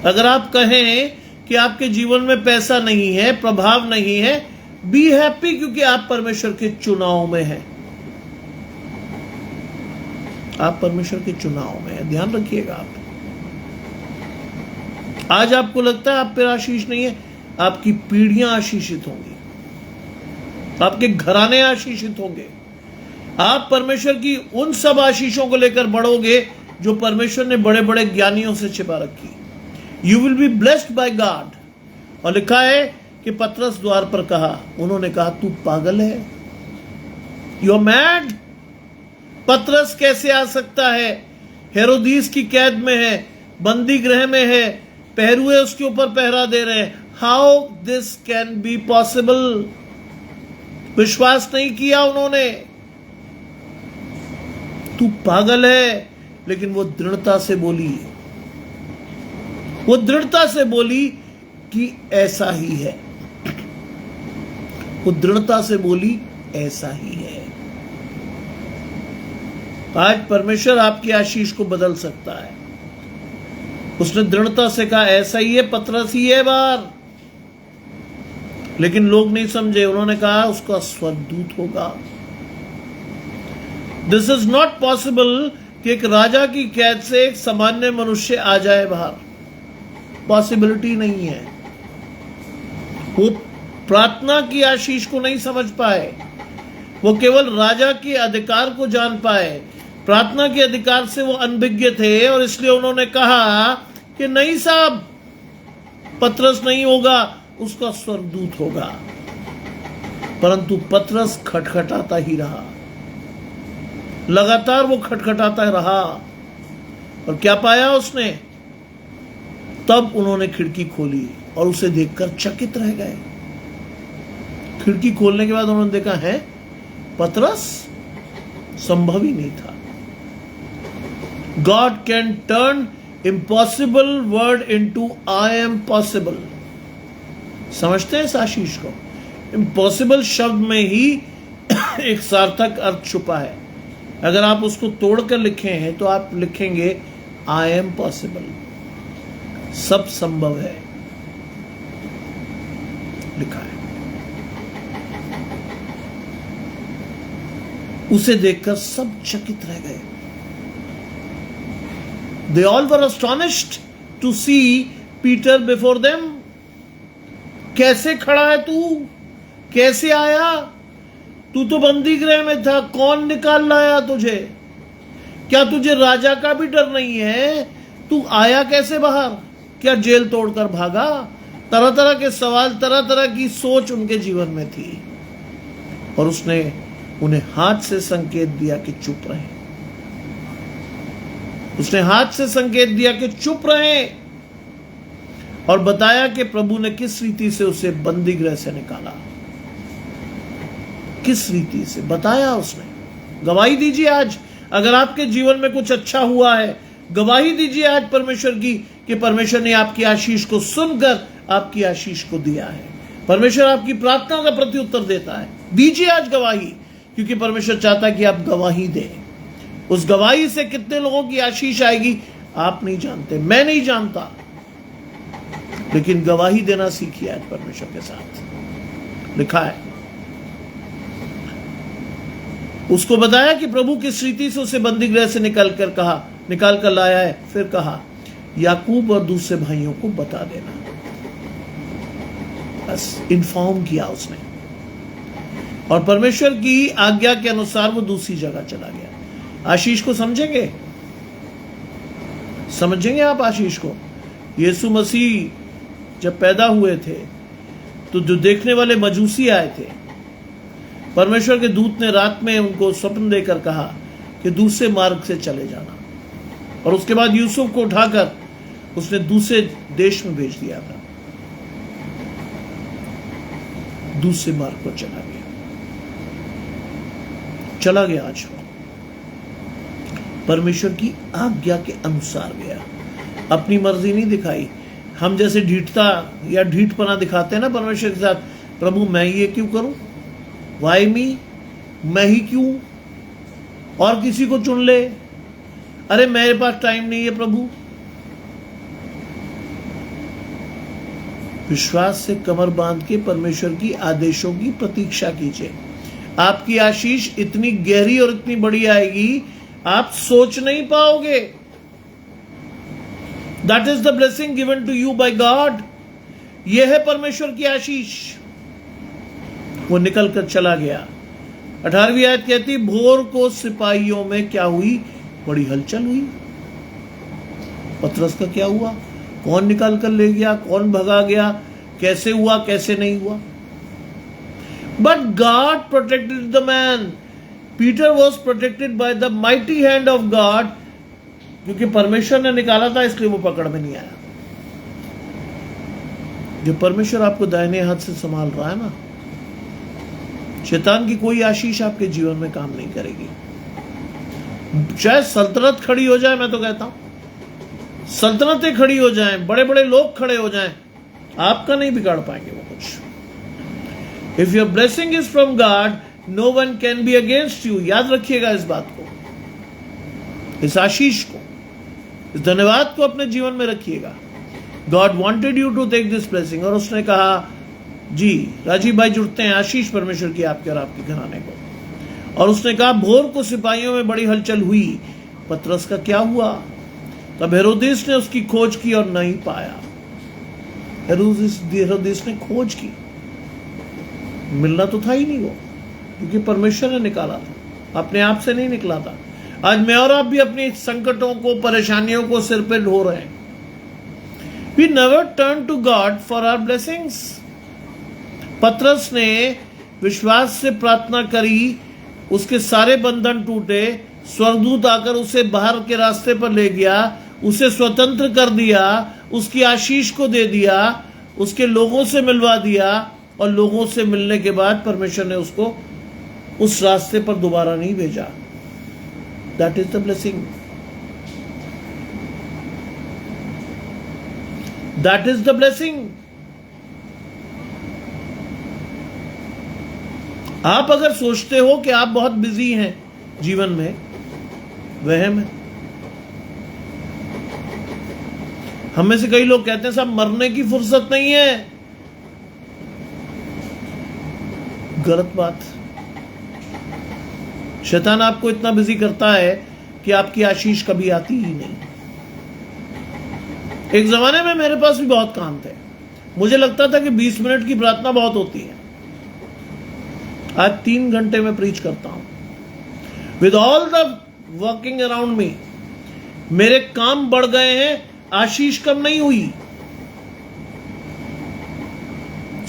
अगर आप कहें कि आपके जीवन में पैसा नहीं है, प्रभाव नहीं है, बी हैप्पी, क्योंकि आप परमेश्वर के चुनाव में हैं। आप परमेश्वर के चुनाव में हैं, ध्यान रखिएगा। आप आज आपको लगता है आप पर आशीष नहीं है, आपकी पीढ़ियां आशीषित होंगी, आपके घराने आशीषित होंगे। आप परमेश्वर की उन सब आशीषों को लेकर बढ़ोगे जो परमेश्वर ने बड़े बड़े ज्ञानियों से छिपा रखी। You will be blessed by God. और लिखा है कि पतरस द्वार पर कहा, उन्होंने कहा तू पागल है, यू आर मैड। पतरस कैसे आ सकता है? हेरोदीस की कैद में है, बंदी गृह में है, पहरुए उसके ऊपर पहरा दे रहे हैं। How this can be possible? विश्वास नहीं किया उन्होंने। तू पागल है। लेकिन वो दृढ़ता से बोली, वो दृढ़ता से बोली कि ऐसा ही है। वो दृढ़ता से बोली ऐसा ही है। आज परमेश्वर आपकी आशीष को बदल सकता है। उसने दृढ़ता से कहा ऐसा ही है, पतरस ही है बाहर। लेकिन लोग नहीं समझे, उन्होंने कहा उसका स्वर्गदूत होगा। दिस इज नॉट पॉसिबल कि एक राजा की कैद से एक सामान्य मनुष्य आ जाए बाहर, पॉसिबिलिटी नहीं है। वो प्रार्थना की आशीष को नहीं समझ पाए, वो केवल राजा के अधिकार को जान पाए। प्रार्थना के अधिकार से वो अनभिज्ञ थे और इसलिए उन्होंने कहा कि नहीं साहब, पतरस नहीं होगा, उसका स्वर्गदूत होगा। परंतु पतरस खटखटाता ही रहा, लगातार वो खटखटाता रहा। और क्या पाया उसने? तब उन्होंने खिड़की खोली और उसे देखकर चकित रह गए। खिड़की खोलने के बाद उन्होंने देखा है पतरस, संभव ही नहीं था। God can turn impossible word into I am possible. समझते हैं इस आशीष को? इम्पॉसिबल शब्द में ही एक सार्थक अर्थ छुपा है। अगर आप उसको तोड़कर लिखे हैं तो आप लिखेंगे आई एम पॉसिबल, सब संभव है, लिखा है। उसे देखकर सब चकित रह गए। They all were astonished to see Peter before them. कैसे खड़ा है तू? कैसे आया? तू तो बंदी गृह में था, कौन निकाल लाया तुझे? क्या तुझे राजा का भी डर नहीं है? तू आया कैसे बाहर? क्या जेल तोड़कर भागा? तरह तरह के सवाल, तरह तरह की सोच उनके जीवन में थी। और उसने उन्हें हाथ से संकेत दिया कि चुप रहे। उसने हाथ से संकेत दिया कि चुप रहे और बताया कि प्रभु ने किस रीति से उसे बंदी गृह से निकाला। किस रीति से बताया उसने। गवाही दीजिए आज, अगर आपके जीवन में कुछ अच्छा हुआ है, गवाही दीजिए आज परमेश्वर की कि परमेश्वर ने आपकी आशीष को सुनकर आपकी आशीष को दिया है। परमेश्वर आपकी प्रार्थना का प्रत्युत्तर देता है। दीजिए आज गवाही, क्योंकि परमेश्वर चाहता है कि आप गवाही दें। उस गवाही से कितने लोगों की आशीष आएगी आप नहीं जानते, मैं नहीं जानता, लेकिन गवाही देना सीखिए आज परमेश्वर के साथ। लिखा है, उसको बताया कि प्रभु किस रीति से उसे बंदी गृह से निकाल कर लाया है। फिर कहा याकूब और दूसरे भाइयों को बता देना। बस इन्फॉर्म किया उसने, और परमेश्वर की आज्ञा के अनुसार वो दूसरी जगह चला गया। आशीष को समझेंगे? समझेंगे आप आशीष को? यीशु मसीह जब पैदा हुए थे तो जो देखने वाले मजूसी आए थे, परमेश्वर के दूत ने रात में उनको स्वप्न देकर कहा कि दूसरे मार्ग से चले जाना। और उसके बाद यूसुफ को उठाकर उसने दूसरे देश में भेज दिया था। दूसरे मार्ग पर चला गया आज वो परमेश्वर की आज्ञा के अनुसार गया। अपनी मर्जी नहीं दिखाई। हम जैसे ढीठता या ढीठपना दिखाते हैं ना परमेश्वर के साथ, प्रभु मैं ये क्यों करूं, वाई मी, मैं ही क्यों, और किसी को चुन ले, अरे मेरे पास टाइम नहीं है प्रभु। विश्वास से कमर बांध के परमेश्वर की आदेशों की प्रतीक्षा कीजिए। आपकी आशीष इतनी गहरी और इतनी बड़ी आएगी आप सोच नहीं पाओगे। That is the blessing given to you by God. यह है परमेश्वर की आशीष। वो निकल कर चला गया। 18वीं आयत कहती, भोर को सिपाहियों में क्या हुई, बड़ी हलचल हुई। पतरस का क्या हुआ, कौन निकाल कर ले गया, कौन भगा गया, कैसे हुआ, कैसे नहीं हुआ। But God protected the man. Peter was protected by the mighty hand of God. क्योंकि परमेश्वर ने निकाला था इसलिए वो पकड़ में नहीं आया। जो परमेश्वर आपको दाहिने हाथ से संभाल रहा है ना, शैतान की कोई आशीष आपके जीवन में काम नहीं करेगी। चाहे सल्तनत खड़ी हो जाए, मैं तो कहता हूं सल्तनतें खड़ी हो जाएं, बड़े बड़े लोग खड़े हो जाएं, आपका नहीं बिगाड़ पाएंगे वो कुछ। If your blessing is from God, no one can be against you. याद रखिएगा इस बात को, इस आशीष को, इस धन्यवाद को अपने जीवन में रखिएगा। God wanted you to take this blessing. और उसने कहा, जी राजीव भाई जुड़ते हैं, आशीष परमेश्वर की आपके और आपके घराने को। और उसने कहा, भोर को सिपाहियों में बड़ी हलचल हुई, पतरस का क्या हुआ? तब हेरोदेस ने उसकी खोज की और नहीं पाया। हेरोदेस ने खोज की, मिलना तो था ही नहीं वो, क्योंकि परमेश्वर ने निकाला था, अपने आप से नहीं निकला था। आज मैं और आप भी अपनी संकटों को, परेशानियों को सिर पे ढो रहे हैं। We never turn to God for our blessings. पतरस ने विश्वास से प्रार्थना करी, उसके सारे बंधन टूटे, स्वर्गदूत आकर उसे बाहर के रास्ते पर ले गया, उसे स्वतंत्र कर दिया, उसकी आशीष को दे दिया, उसके लोगों से मिलवा दिया, और लोगों से मिलने के बाद परमेश्वर ने उसको उस रास्ते पर दोबारा नहीं भेजा। That is the blessing. That is the blessing. आप अगर सोचते हो कि आप बहुत बिजी हैं जीवन में, वहम है। हम में से कई लोग कहते हैं साहब मरने की फुर्सत नहीं है। गलत बात। शैतान आपको इतना बिजी करता है कि आपकी आशीष कभी आती ही नहीं। एक जमाने में मेरे पास भी बहुत काम थे, मुझे लगता था कि 20 मिनट की प्रार्थना बहुत होती है। आज 3 घंटे में प्रीच करता हूं, with all the working around me. मेरे काम बढ़ गए हैं, आशीष कम नहीं हुई।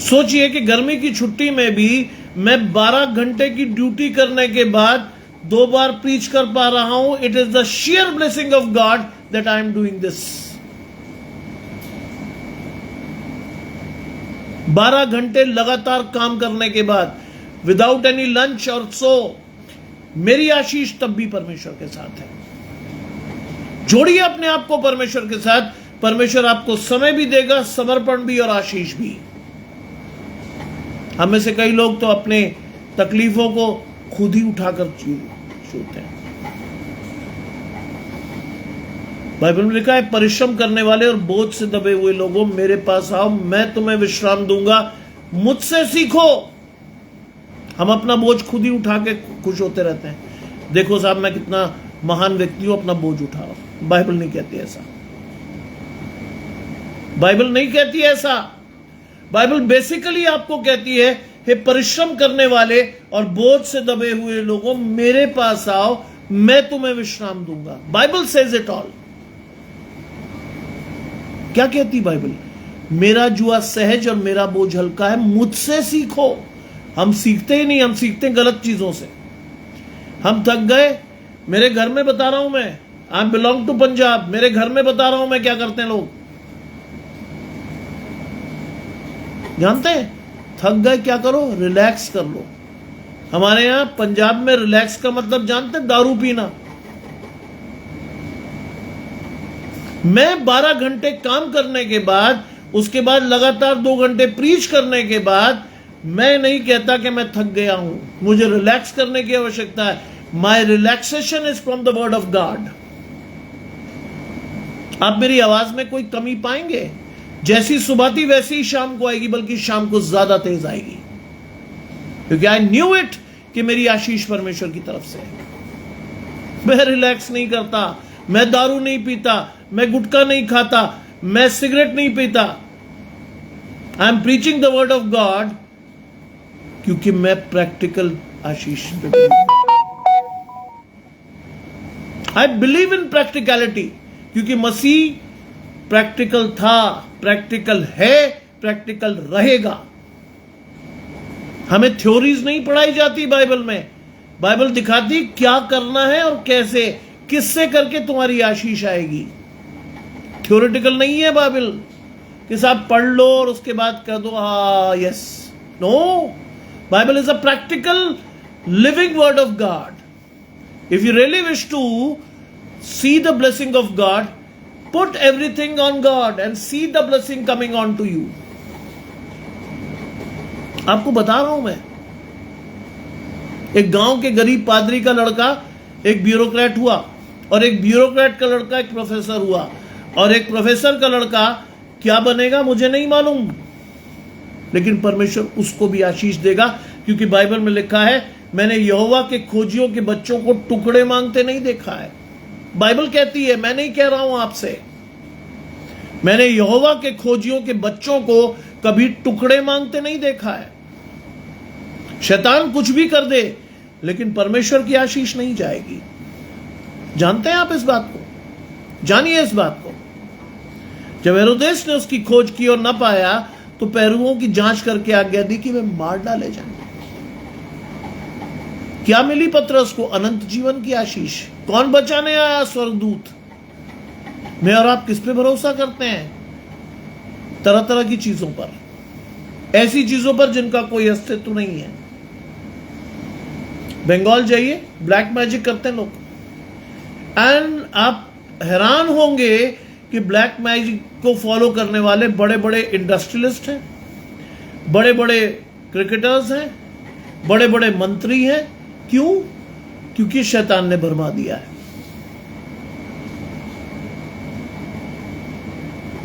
सोचिए कि गर्मी की छुट्टी में भी मैं 12 घंटे की ड्यूटी करने के बाद 2 बार प्रीच कर पा रहा हूं। It is the share blessing of God that I am doing this. 12 घंटे लगातार काम करने के बाद, विदाउट एनी लंच और सो, मेरी आशीष तब भी परमेश्वर के साथ है। जोड़िए अपने आप को परमेश्वर के साथ, परमेश्वर आपको समय भी देगा, समर्पण भी और आशीष भी। हम में से कई लोग तो अपने तकलीफों को खुद ही उठाकर छूते हैं। बाइबल में लिखा है, परिश्रम करने वाले और बोझ से दबे हुए लोगों, मेरे पास आओ, मैं तुम्हें विश्राम दूंगा, मुझसे सीखो। हम अपना बोझ खुद ही उठा के खुश होते रहते हैं। देखो साहब मैं कितना महान व्यक्ति हूं, अपना बोझ उठा रहा हूं। बाइबल नहीं कहती ऐसा। बाइबल नहीं कहती ऐसा। बाइबल बेसिकली आपको कहती है, हे परिश्रम करने वाले और बोझ से दबे हुए लोगों, मेरे पास आओ, मैं तुम्हें विश्राम दूंगा। Bible says it all. क्या कहती बाइबल? मेरा जुआ सहज और मेरा बोझ हल्का है, मुझसे सीखो। हम सीखते ही नहीं, हम सीखते हैं गलत चीजों से। हम थक गए। मेरे घर में बता रहा हूं मैं, आई बिलोंग टू पंजाब, मेरे घर में बता रहा हूं मैं क्या करते हैं लोग, जानते हैं? थक गए, क्या करो? रिलैक्स कर लो। हमारे यहां पंजाब में रिलैक्स का मतलब जानते हैं? दारू पीना। मैं 12 घंटे काम करने के बाद, उसके बाद लगातार 2 घंटे प्रीच करने के बाद, मैं नहीं कहता कि मैं थक गया हूं, मुझे रिलैक्स करने की आवश्यकता है। My relaxation is from the word of God. आप मेरी आवाज में कोई कमी पाएंगे? जैसी सुबह थी वैसी ही शाम को आएगी, बल्कि शाम को ज्यादा तेज आएगी, क्योंकि आई न्यू इट कि मेरी आशीष परमेश्वर की तरफ से है। मैं रिलैक्स नहीं करता, मैं दारू नहीं पीता, मैं गुटखा नहीं खाता, मैं सिगरेट नहीं पीता। I am preaching the word of God, क्योंकि मैं प्रैक्टिकल आशीष पे आई बिलीव इन प्रैक्टिकलिटी, क्योंकि मसीह प्रैक्टिकल था, प्रैक्टिकल है, प्रैक्टिकल रहेगा। हमें थ्योरीज नहीं पढ़ाई जाती बाइबल में। बाइबल दिखाती क्या करना है और कैसे, किससे करके तुम्हारी आशीष आएगी। थ्योरेटिकल नहीं है बाइबल कि साहब पढ़ लो और उसके बाद कह दो हाँ yes. No, Bible is a practical living word of God. If you really wish to see the blessing of God, put everything on God and see the blessing coming on to you. आपको बता रहा हूं मैं, एक गांव के गरीब पादरी का लड़का एक ब्यूरोक्रेट हुआ, और एक ब्यूरोक्रेट का लड़का एक प्रोफेसर हुआ, और एक प्रोफेसर का लड़का क्या बनेगा मुझे नहीं मालूम, लेकिन परमेश्वर उसको भी आशीष देगा, क्योंकि बाइबल में लिखा है, मैंने यहोवा के खोजियों के बच्चों को टुकड़े मांगते नहीं देखा है। बाइबल कहती है, मैं नहीं कह रहा हूं आपसे, मैंने यहोवा के खोजियों के बच्चों को कभी टुकड़े मांगते नहीं देखा है। शैतान कुछ भी कर दे, लेकिन परमेश्वर की आशीष नहीं जाएगी। जानते हैं आप इस बात को? जानिए इस बात को। जब हेरोदेस ने उसकी खोज की और न पाया, तो पैरुओं की जांच करके आज्ञा दी कि वे मार डाले जाएं। क्या मिली पतरस को? अनंत जीवन की आशीष। कौन बचाने आया? स्वर्गदूत। मैं और आप किस पे भरोसा करते हैं? तरह तरह की चीजों पर, ऐसी चीजों पर जिनका कोई अस्तित्व नहीं है। बंगाल जाइए, ब्लैक मैजिक करते हैं लोग, एंड आप हैरान होंगे कि ब्लैक मैजिक को फॉलो करने वाले बड़े बड़े इंडस्ट्रियलिस्ट हैं, बड़े बड़े क्रिकेटर्स हैं, बड़े बड़े मंत्री हैं। क्यों? क्योंकि शैतान ने भरमा दिया है।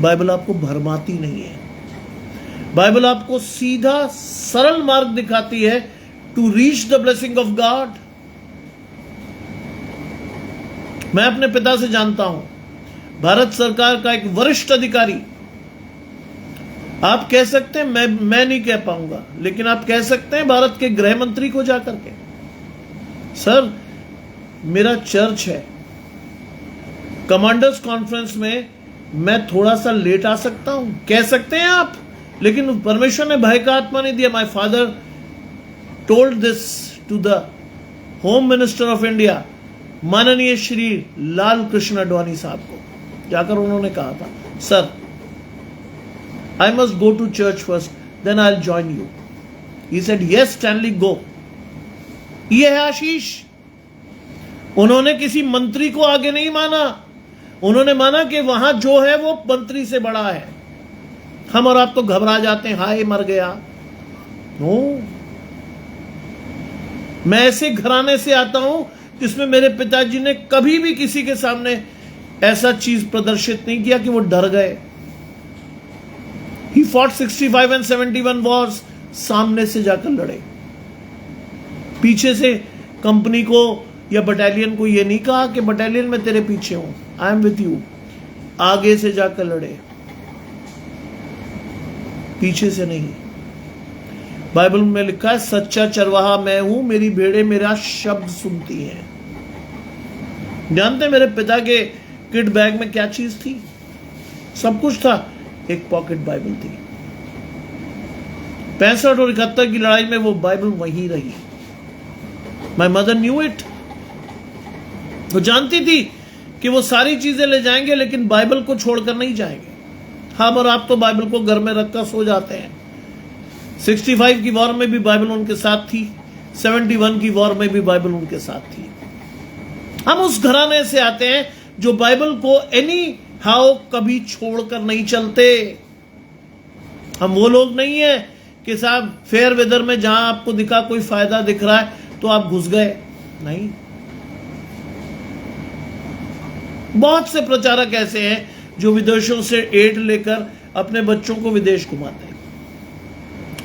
बाइबल आपको भरमाती नहीं है। बाइबल आपको सीधा सरल मार्ग दिखाती है to reach the blessing of God. मैं अपने पिता से जानता हूं, भारत सरकार का एक वरिष्ठ अधिकारी। आप कह सकते हैं, मैं नहीं कह पाऊंगा, लेकिन आप कह सकते हैं भारत के गृह मंत्री को जाकर के, सर मेरा चर्च है, कमांडर्स कॉन्फ्रेंस में मैं थोड़ा सा लेट आ सकता हूं, कह सकते हैं आप। लेकिन परमेश्वर ने भय का आत्मा नहीं दिया। My father told this to the home minister of India, माननीय श्री लाल कृष्ण अडवाणी साहब को। जाकर उन्होंने कहा था, sir I must go to church first, then I will join you. He said yes Stanley go. ये है आशीष। उन्होंने किसी मंत्री को आगे नहीं माना, उन्होंने माना कि वहां जो है वो मंत्री से बड़ा है। हम और आप तो घबरा जाते हैं, हाय मर गया। नो, मैं ऐसे घराने से आता हूं जिसमें मेरे पिताजी ने कभी भी किसी के सामने ऐसा चीज प्रदर्शित नहीं किया कि वो डर गए। He fought 65 and 71 wars, सामने से जाकर लड़े। पीछे से कंपनी को या बटालियन को ये नहीं कहा कि बटालियन में तेरे पीछे हूं, आई एम विथ यू। आगे से जाकर लड़े, पीछे से नहीं। बाइबल में लिखा है, सच्चा चरवाहा मैं हूं, मेरी भेड़ें मेरा शब्द सुनती हैं। जानते हैं मेरे पिता के किट बैग में क्या चीज थी? सब कुछ था, एक पॉकेट बाइबल थी। 65 और 71 की लड़ाई में वो बाइबल वहीं रही। My mother knew it. वो जानती थी कि वो सारी चीजें ले जाएंगे, लेकिन बाइबल को छोड़कर नहीं जाएंगे। हम और आप तो बाइबल को घर में रखकर सो जाते हैं। 65 की वॉर में भी बाइबल उनके साथ थी, 71 की वॉर में भी बाइबल उनके साथ थी। हम उस घराने से आते हैं जो बाइबल को एनी हाउ कभी छोड़कर नहीं चलते। हम वो लोग नहीं है कि साहब फेयर वेदर में जहां आपको दिखा कोई फायदा दिख रहा है तो आप घुस गए। नहीं, बहुत से प्रचारक ऐसे हैं जो विदेशों से एड लेकर अपने बच्चों को विदेश घुमाते हैं।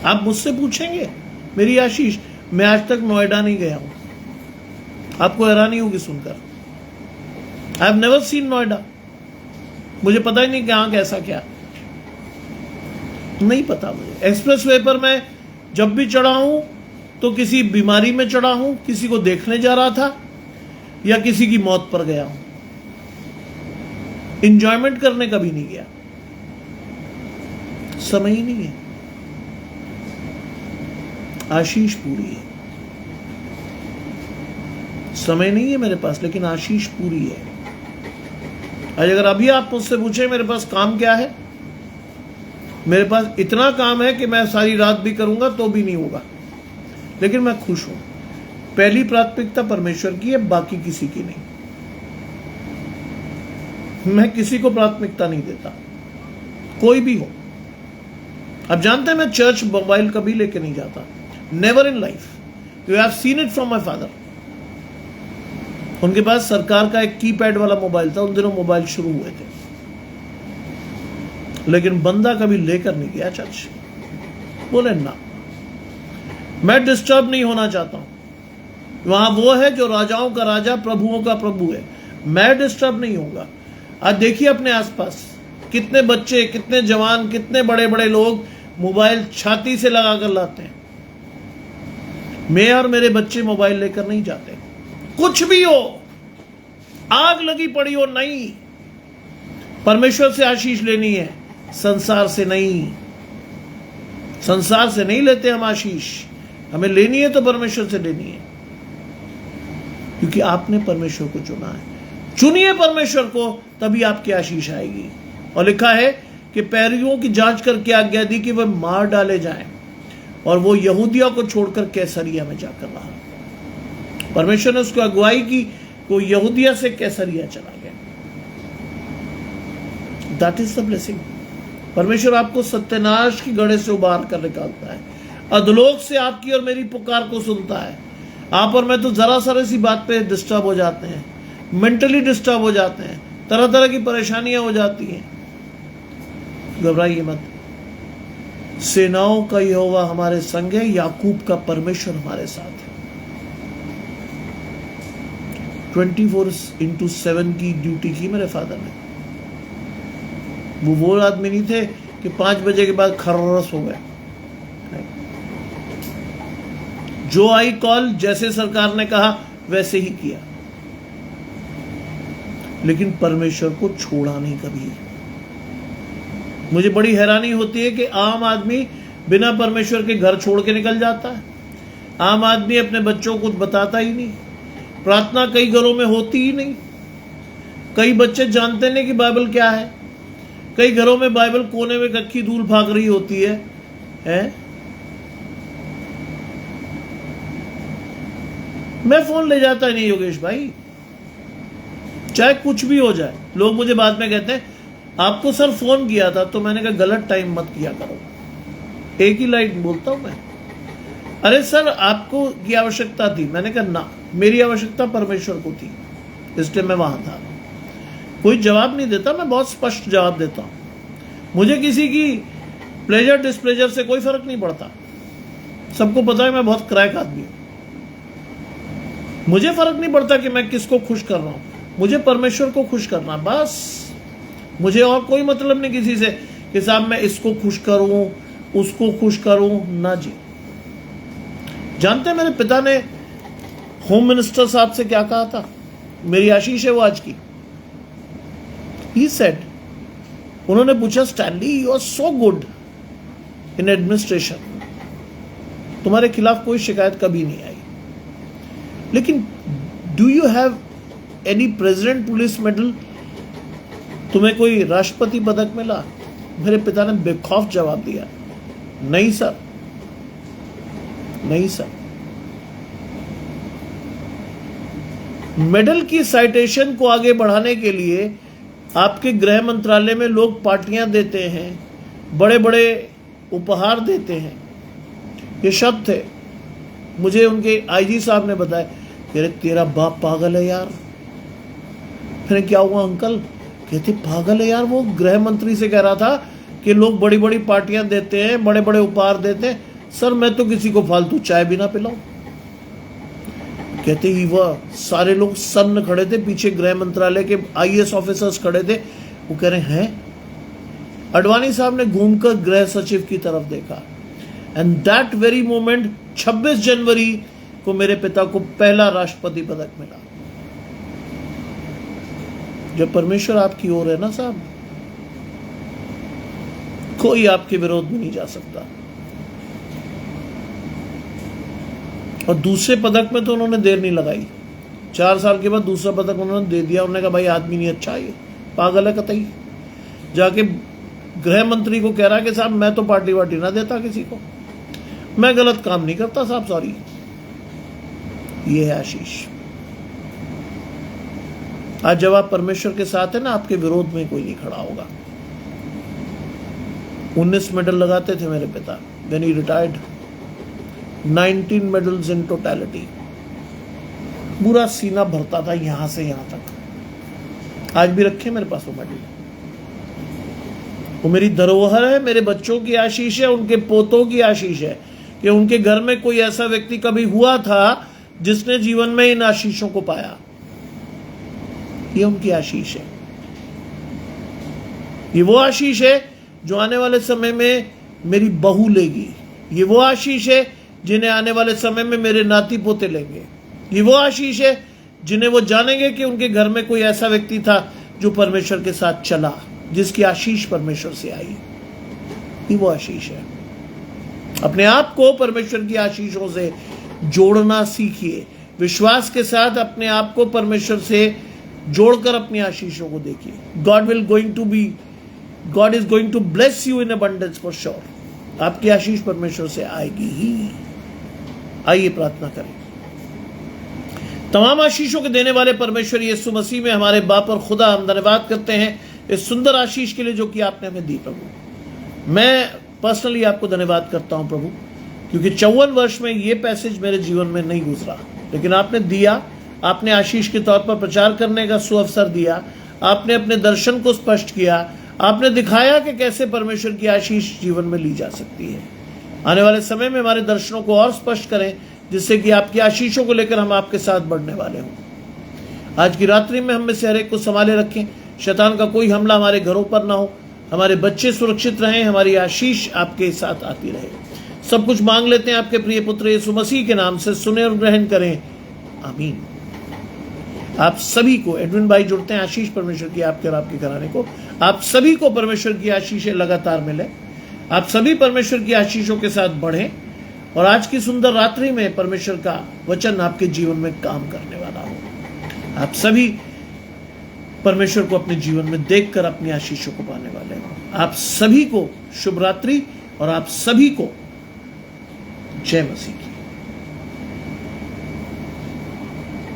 आप मुझसे पूछेंगे, मेरी आशीष, मैं आज तक नोएडा नहीं गया हूं। आपको हैरानी होगी सुनकर, I have never seen Noida. मुझे पता ही नहीं कहां कैसा क्या, नहीं पता मुझे। एक्सप्रेस वे पर मैं जब भी चढ़ा हूं तो किसी बीमारी में चढ़ा हूं, किसी को देखने जा रहा था, या किसी की मौत पर गया हूं। इंजॉयमेंट करने का भी नहीं गया, समय ही नहीं है। आशीष पूरी है, समय नहीं है मेरे पास, लेकिन आशीष पूरी है। आज अगर अभी आप मुझसे पूछे मेरे पास काम क्या है, मेरे पास इतना काम है कि मैं सारी रात भी करूंगा तो भी नहीं होगा, लेकिन मैं खुश हूं। पहली प्राथमिकता परमेश्वर की है, बाकी किसी की नहीं। मैं किसी को प्राथमिकता नहीं देता, कोई भी हो। अब जानते हैं मैं चर्च मोबाइल कभी लेके नहीं जाता, never in life. You have seen it from my father. उनके पास सरकार का एक कीपैड वाला मोबाइल था, उन दिनों मोबाइल शुरू हुए थे, लेकिन बंदा कभी लेकर नहीं गया चर्च। बोले ना, मैं डिस्टर्ब नहीं होना चाहता हूं। वहां वो है जो राजाओं का राजा, प्रभुओं का प्रभु है, मैं डिस्टर्ब नहीं होऊंगा। आज देखिए अपने आसपास कितने बच्चे, कितने जवान, कितने बड़े बड़े लोग मोबाइल छाती से लगा कर लाते हैं। मैं और मेरे बच्चे मोबाइल लेकर नहीं जाते। कुछ भी हो, आग लगी पड़ी हो, नहीं, परमेश्वर से आशीष लेनी है, संसार से नहीं। संसार से नहीं लेते हम आशीष, हमें लेनी है तो परमेश्वर से लेनी है, क्योंकि आपने परमेश्वर को चुना है। चुनिए परमेश्वर को, तभी आपकी आशीष आएगी। और लिखा है कि पैरियों की जांच करके आज्ञा दी कि वह मार डाले जाएं, और वो यहूदिया को छोड़कर कैसरिया में जाकर रहा। परमेश्वर ने उसको अगुवाई की, वो यहूदिया से कैसरिया चला गया। That is the blessing. परमेश्वर आपको सत्यानाश की गड़े से उबार कर निकालता है, अधोलोक से आपकी और मेरी पुकार को सुनता है। आप और मैं तो जरा सा सी बात पे डिस्टर्ब हो जाते हैं, मेंटली डिस्टर्ब हो जाते हैं, तरह तरह की परेशानियां हो जाती हैं। घबराइए मत, सेनाओं का यहोवा हमारे संग है, याकूब का परमेश्वर हमारे साथ है। 24/7 की ड्यूटी की मेरे फादर ने। वो आदमी नहीं थे कि 5 बजे के बाद खर्रस हो गए। जो आई कॉल, जैसे सरकार ने कहा वैसे ही किया, लेकिन परमेश्वर को छोड़ा नहीं कभी। मुझे बड़ी हैरानी होती है कि आम आदमी बिना परमेश्वर के घर छोड़ के निकल जाता है। आम आदमी अपने बच्चों को बताता ही नहीं, प्रार्थना कई घरों में होती ही नहीं। कई बच्चे जानते नहीं कि बाइबल क्या है। कई घरों में बाइबल कोने में कच्ची धूल भाग रही होती है? मैं फोन ले जाता ही नहीं योगेश भाई, चाहे कुछ भी हो जाए। लोग मुझे बाद में कहते हैं आपको सर फोन किया था, तो मैंने कहा गलत टाइम मत किया करो। एक ही लाइन बोलता हूं मैं, अरे सर आपको की आवश्यकता थी, मैंने कहा ना, मेरी आवश्यकता परमेश्वर को थी, इसलिए मैं वहां था। कोई जवाब नहीं देता, मैं बहुत स्पष्ट जवाब देता हूं। मुझे किसी की प्लेजर डिस्प्लेजर से कोई फर्क नहीं पड़ता। सबको पता है मैं बहुत क्रैक आदमी हूं। मुझे फर्क नहीं पड़ता कि मैं किसको खुश कर रहा हूं, मुझे परमेश्वर को खुश करना, बस। मुझे और कोई मतलब नहीं किसी से कि साहब मैं इसको खुश करूं, उसको खुश करूं, ना जी। जानते हैं मेरे पिता ने होम मिनिस्टर साहब से क्या कहा था? मेरी आशीष है वो आज की। He said, उन्होंने पूछा Stanley you are so good in administration, तुम्हारे खिलाफ कोई शिकायत कभी नहीं आई, लेकिन do you have any president police medal, तुम्हें कोई राष्ट्रपति पदक मिला? मेरे पिता ने बेखौफ जवाब दिया, नहीं सर, नहीं सर। मेडल की साइटेशन को आगे बढ़ाने के लिए आपके गृह मंत्रालय में लोग पार्टियां देते हैं, बड़े बड़े उपहार देते हैं। ये शब्द थे, मुझे उनके आईजी साहब ने बताया, अरे तेरा बाप पागल है यार। मैंने क्या हुआ अंकल? कहते पागल है यार, वो गृह मंत्री से कह रहा था कि लोग बड़ी बड़ी पार्टियां देते हैं, बड़े बड़े उपहार देते हैं। सर मैं तो किसी को फालतू चाय भी ना पिलाऊं। कहते ही वह सारे लोग सन्न खड़े थे, पीछे गृह मंत्रालय के आईएएस ऑफिसर्स खड़े थे। वो कह रहे हैं। अडवाणी साहब ने घूमकर गृह सचिव की तरफ देखा, एंड दैट वेरी मोमेंट 26 जनवरी को मेरे पिता को पहला राष्ट्रपति पदक मिला। जब परमेश्वर आपकी ओर है ना साहब, कोई आपके विरोध में नहीं जा सकता। और दूसरे पदक में तो उन्होंने देर नहीं लगाई, 4 साल के बाद दूसरा पदक उन्होंने दे दिया। उन्होंने कहा भाई आदमी नहीं अच्छा, ये पागल है कतई। जाके गृह मंत्री को कह रहा कि साहब मैं तो पार्टी वार्टी ना देता किसी को, मैं गलत काम नहीं करता साहब, सॉरी। ये है आशीष। आज जब आप परमेश्वर के साथ है ना, आपके विरोध में कोई नहीं खड़ा होगा। 19 मेडल लगाते थे मेरे पिता when he retired, 19 medals in totality. पूरा सीना भरता था यहां से यहां तक। आज भी रखे मेरे पास वो मेडल। वो मेरी धरोहर है, मेरे बच्चों की आशीष है, उनके पोतों की आशीष है कि उनके घर में कोई ऐसा व्यक्ति कभी हुआ था जिसने जीवन में इन आशीषों को पाया। ये उनकी आशीष है। ये वो आशीष है जो आने वाले समय में मेरी बहू लेगी। ये वो आशीष है जिन्हें आने वाले समय में मेरे नाती पोते लेंगे। ये वो आशीष है जिन्हें वो जानेंगे कि उनके घर में कोई ऐसा व्यक्ति था जो परमेश्वर के साथ चला, जिसकी आशीष परमेश्वर से आई। ये वो आशीष है। अपने आप को परमेश्वर की आशीषों से जोड़ना सीखिए। विश्वास के साथ अपने आप को परमेश्वर से जोड़कर अपनी आशीषों को देखिए। God is going to bless you in abundance for sure. आपकी आशीष परमेश्वर से आएगी ही। आइए प्रार्थना करें। तमाम आशीषों के देने वाले परमेश्वर यीशु मसीह में हमारे बाप और खुदा, हम धन्यवाद करते हैं इस सुंदर आशीष के लिए जो कि आपने हमें दी प्रभु। मैं पर्सनली आपको धन्यवाद करता हूं प्रभु, क्योंकि 54 वर्ष में ये पैसेज मेरे जीवन में नहीं गुजरा, लेकिन आपने दिया। आपने आशीष के तौर पर प्रचार करने का सुअवसर दिया। आपने अपने दर्शन को स्पष्ट किया। आपने दिखाया कि कैसे परमेश्वर की आशीष जीवन में ली जा सकती है। आने वाले समय में हमारे दर्शनों को और स्पष्ट करें, जिससे कि आपकी आशीषों को लेकर हम आपके साथ बढ़ने वाले हों। आज की रात्रि में हम में से हर एक को संभाले रखें। शैतान का कोई हमला हमारे घरों पर ना हो। हमारे बच्चे सुरक्षित रहें। हमारी आशीष आपके साथ आती रहे। सब कुछ मांग लेते हैं आपके प्रिय पुत्र यीशु मसीह के नाम से। सुने और ग्रहण करें, आमीन। आप सभी को, एडविन भाई जुड़ते हैं आशीष परमेश्वर की आपके और आपके घराने को। आप सभी को परमेश्वर की आशीषें लगातार मिले। आप सभी परमेश्वर की आशीषों के साथ बढ़ें और आज की सुंदर रात्रि में परमेश्वर का वचन आपके जीवन में काम करने वाला हो। आप सभी परमेश्वर को अपने जीवन में देखकर अपनी आशीषों को पाने वाले हो। आप सभी को शुभ रात्रि और आप सभी को जय मसीह की।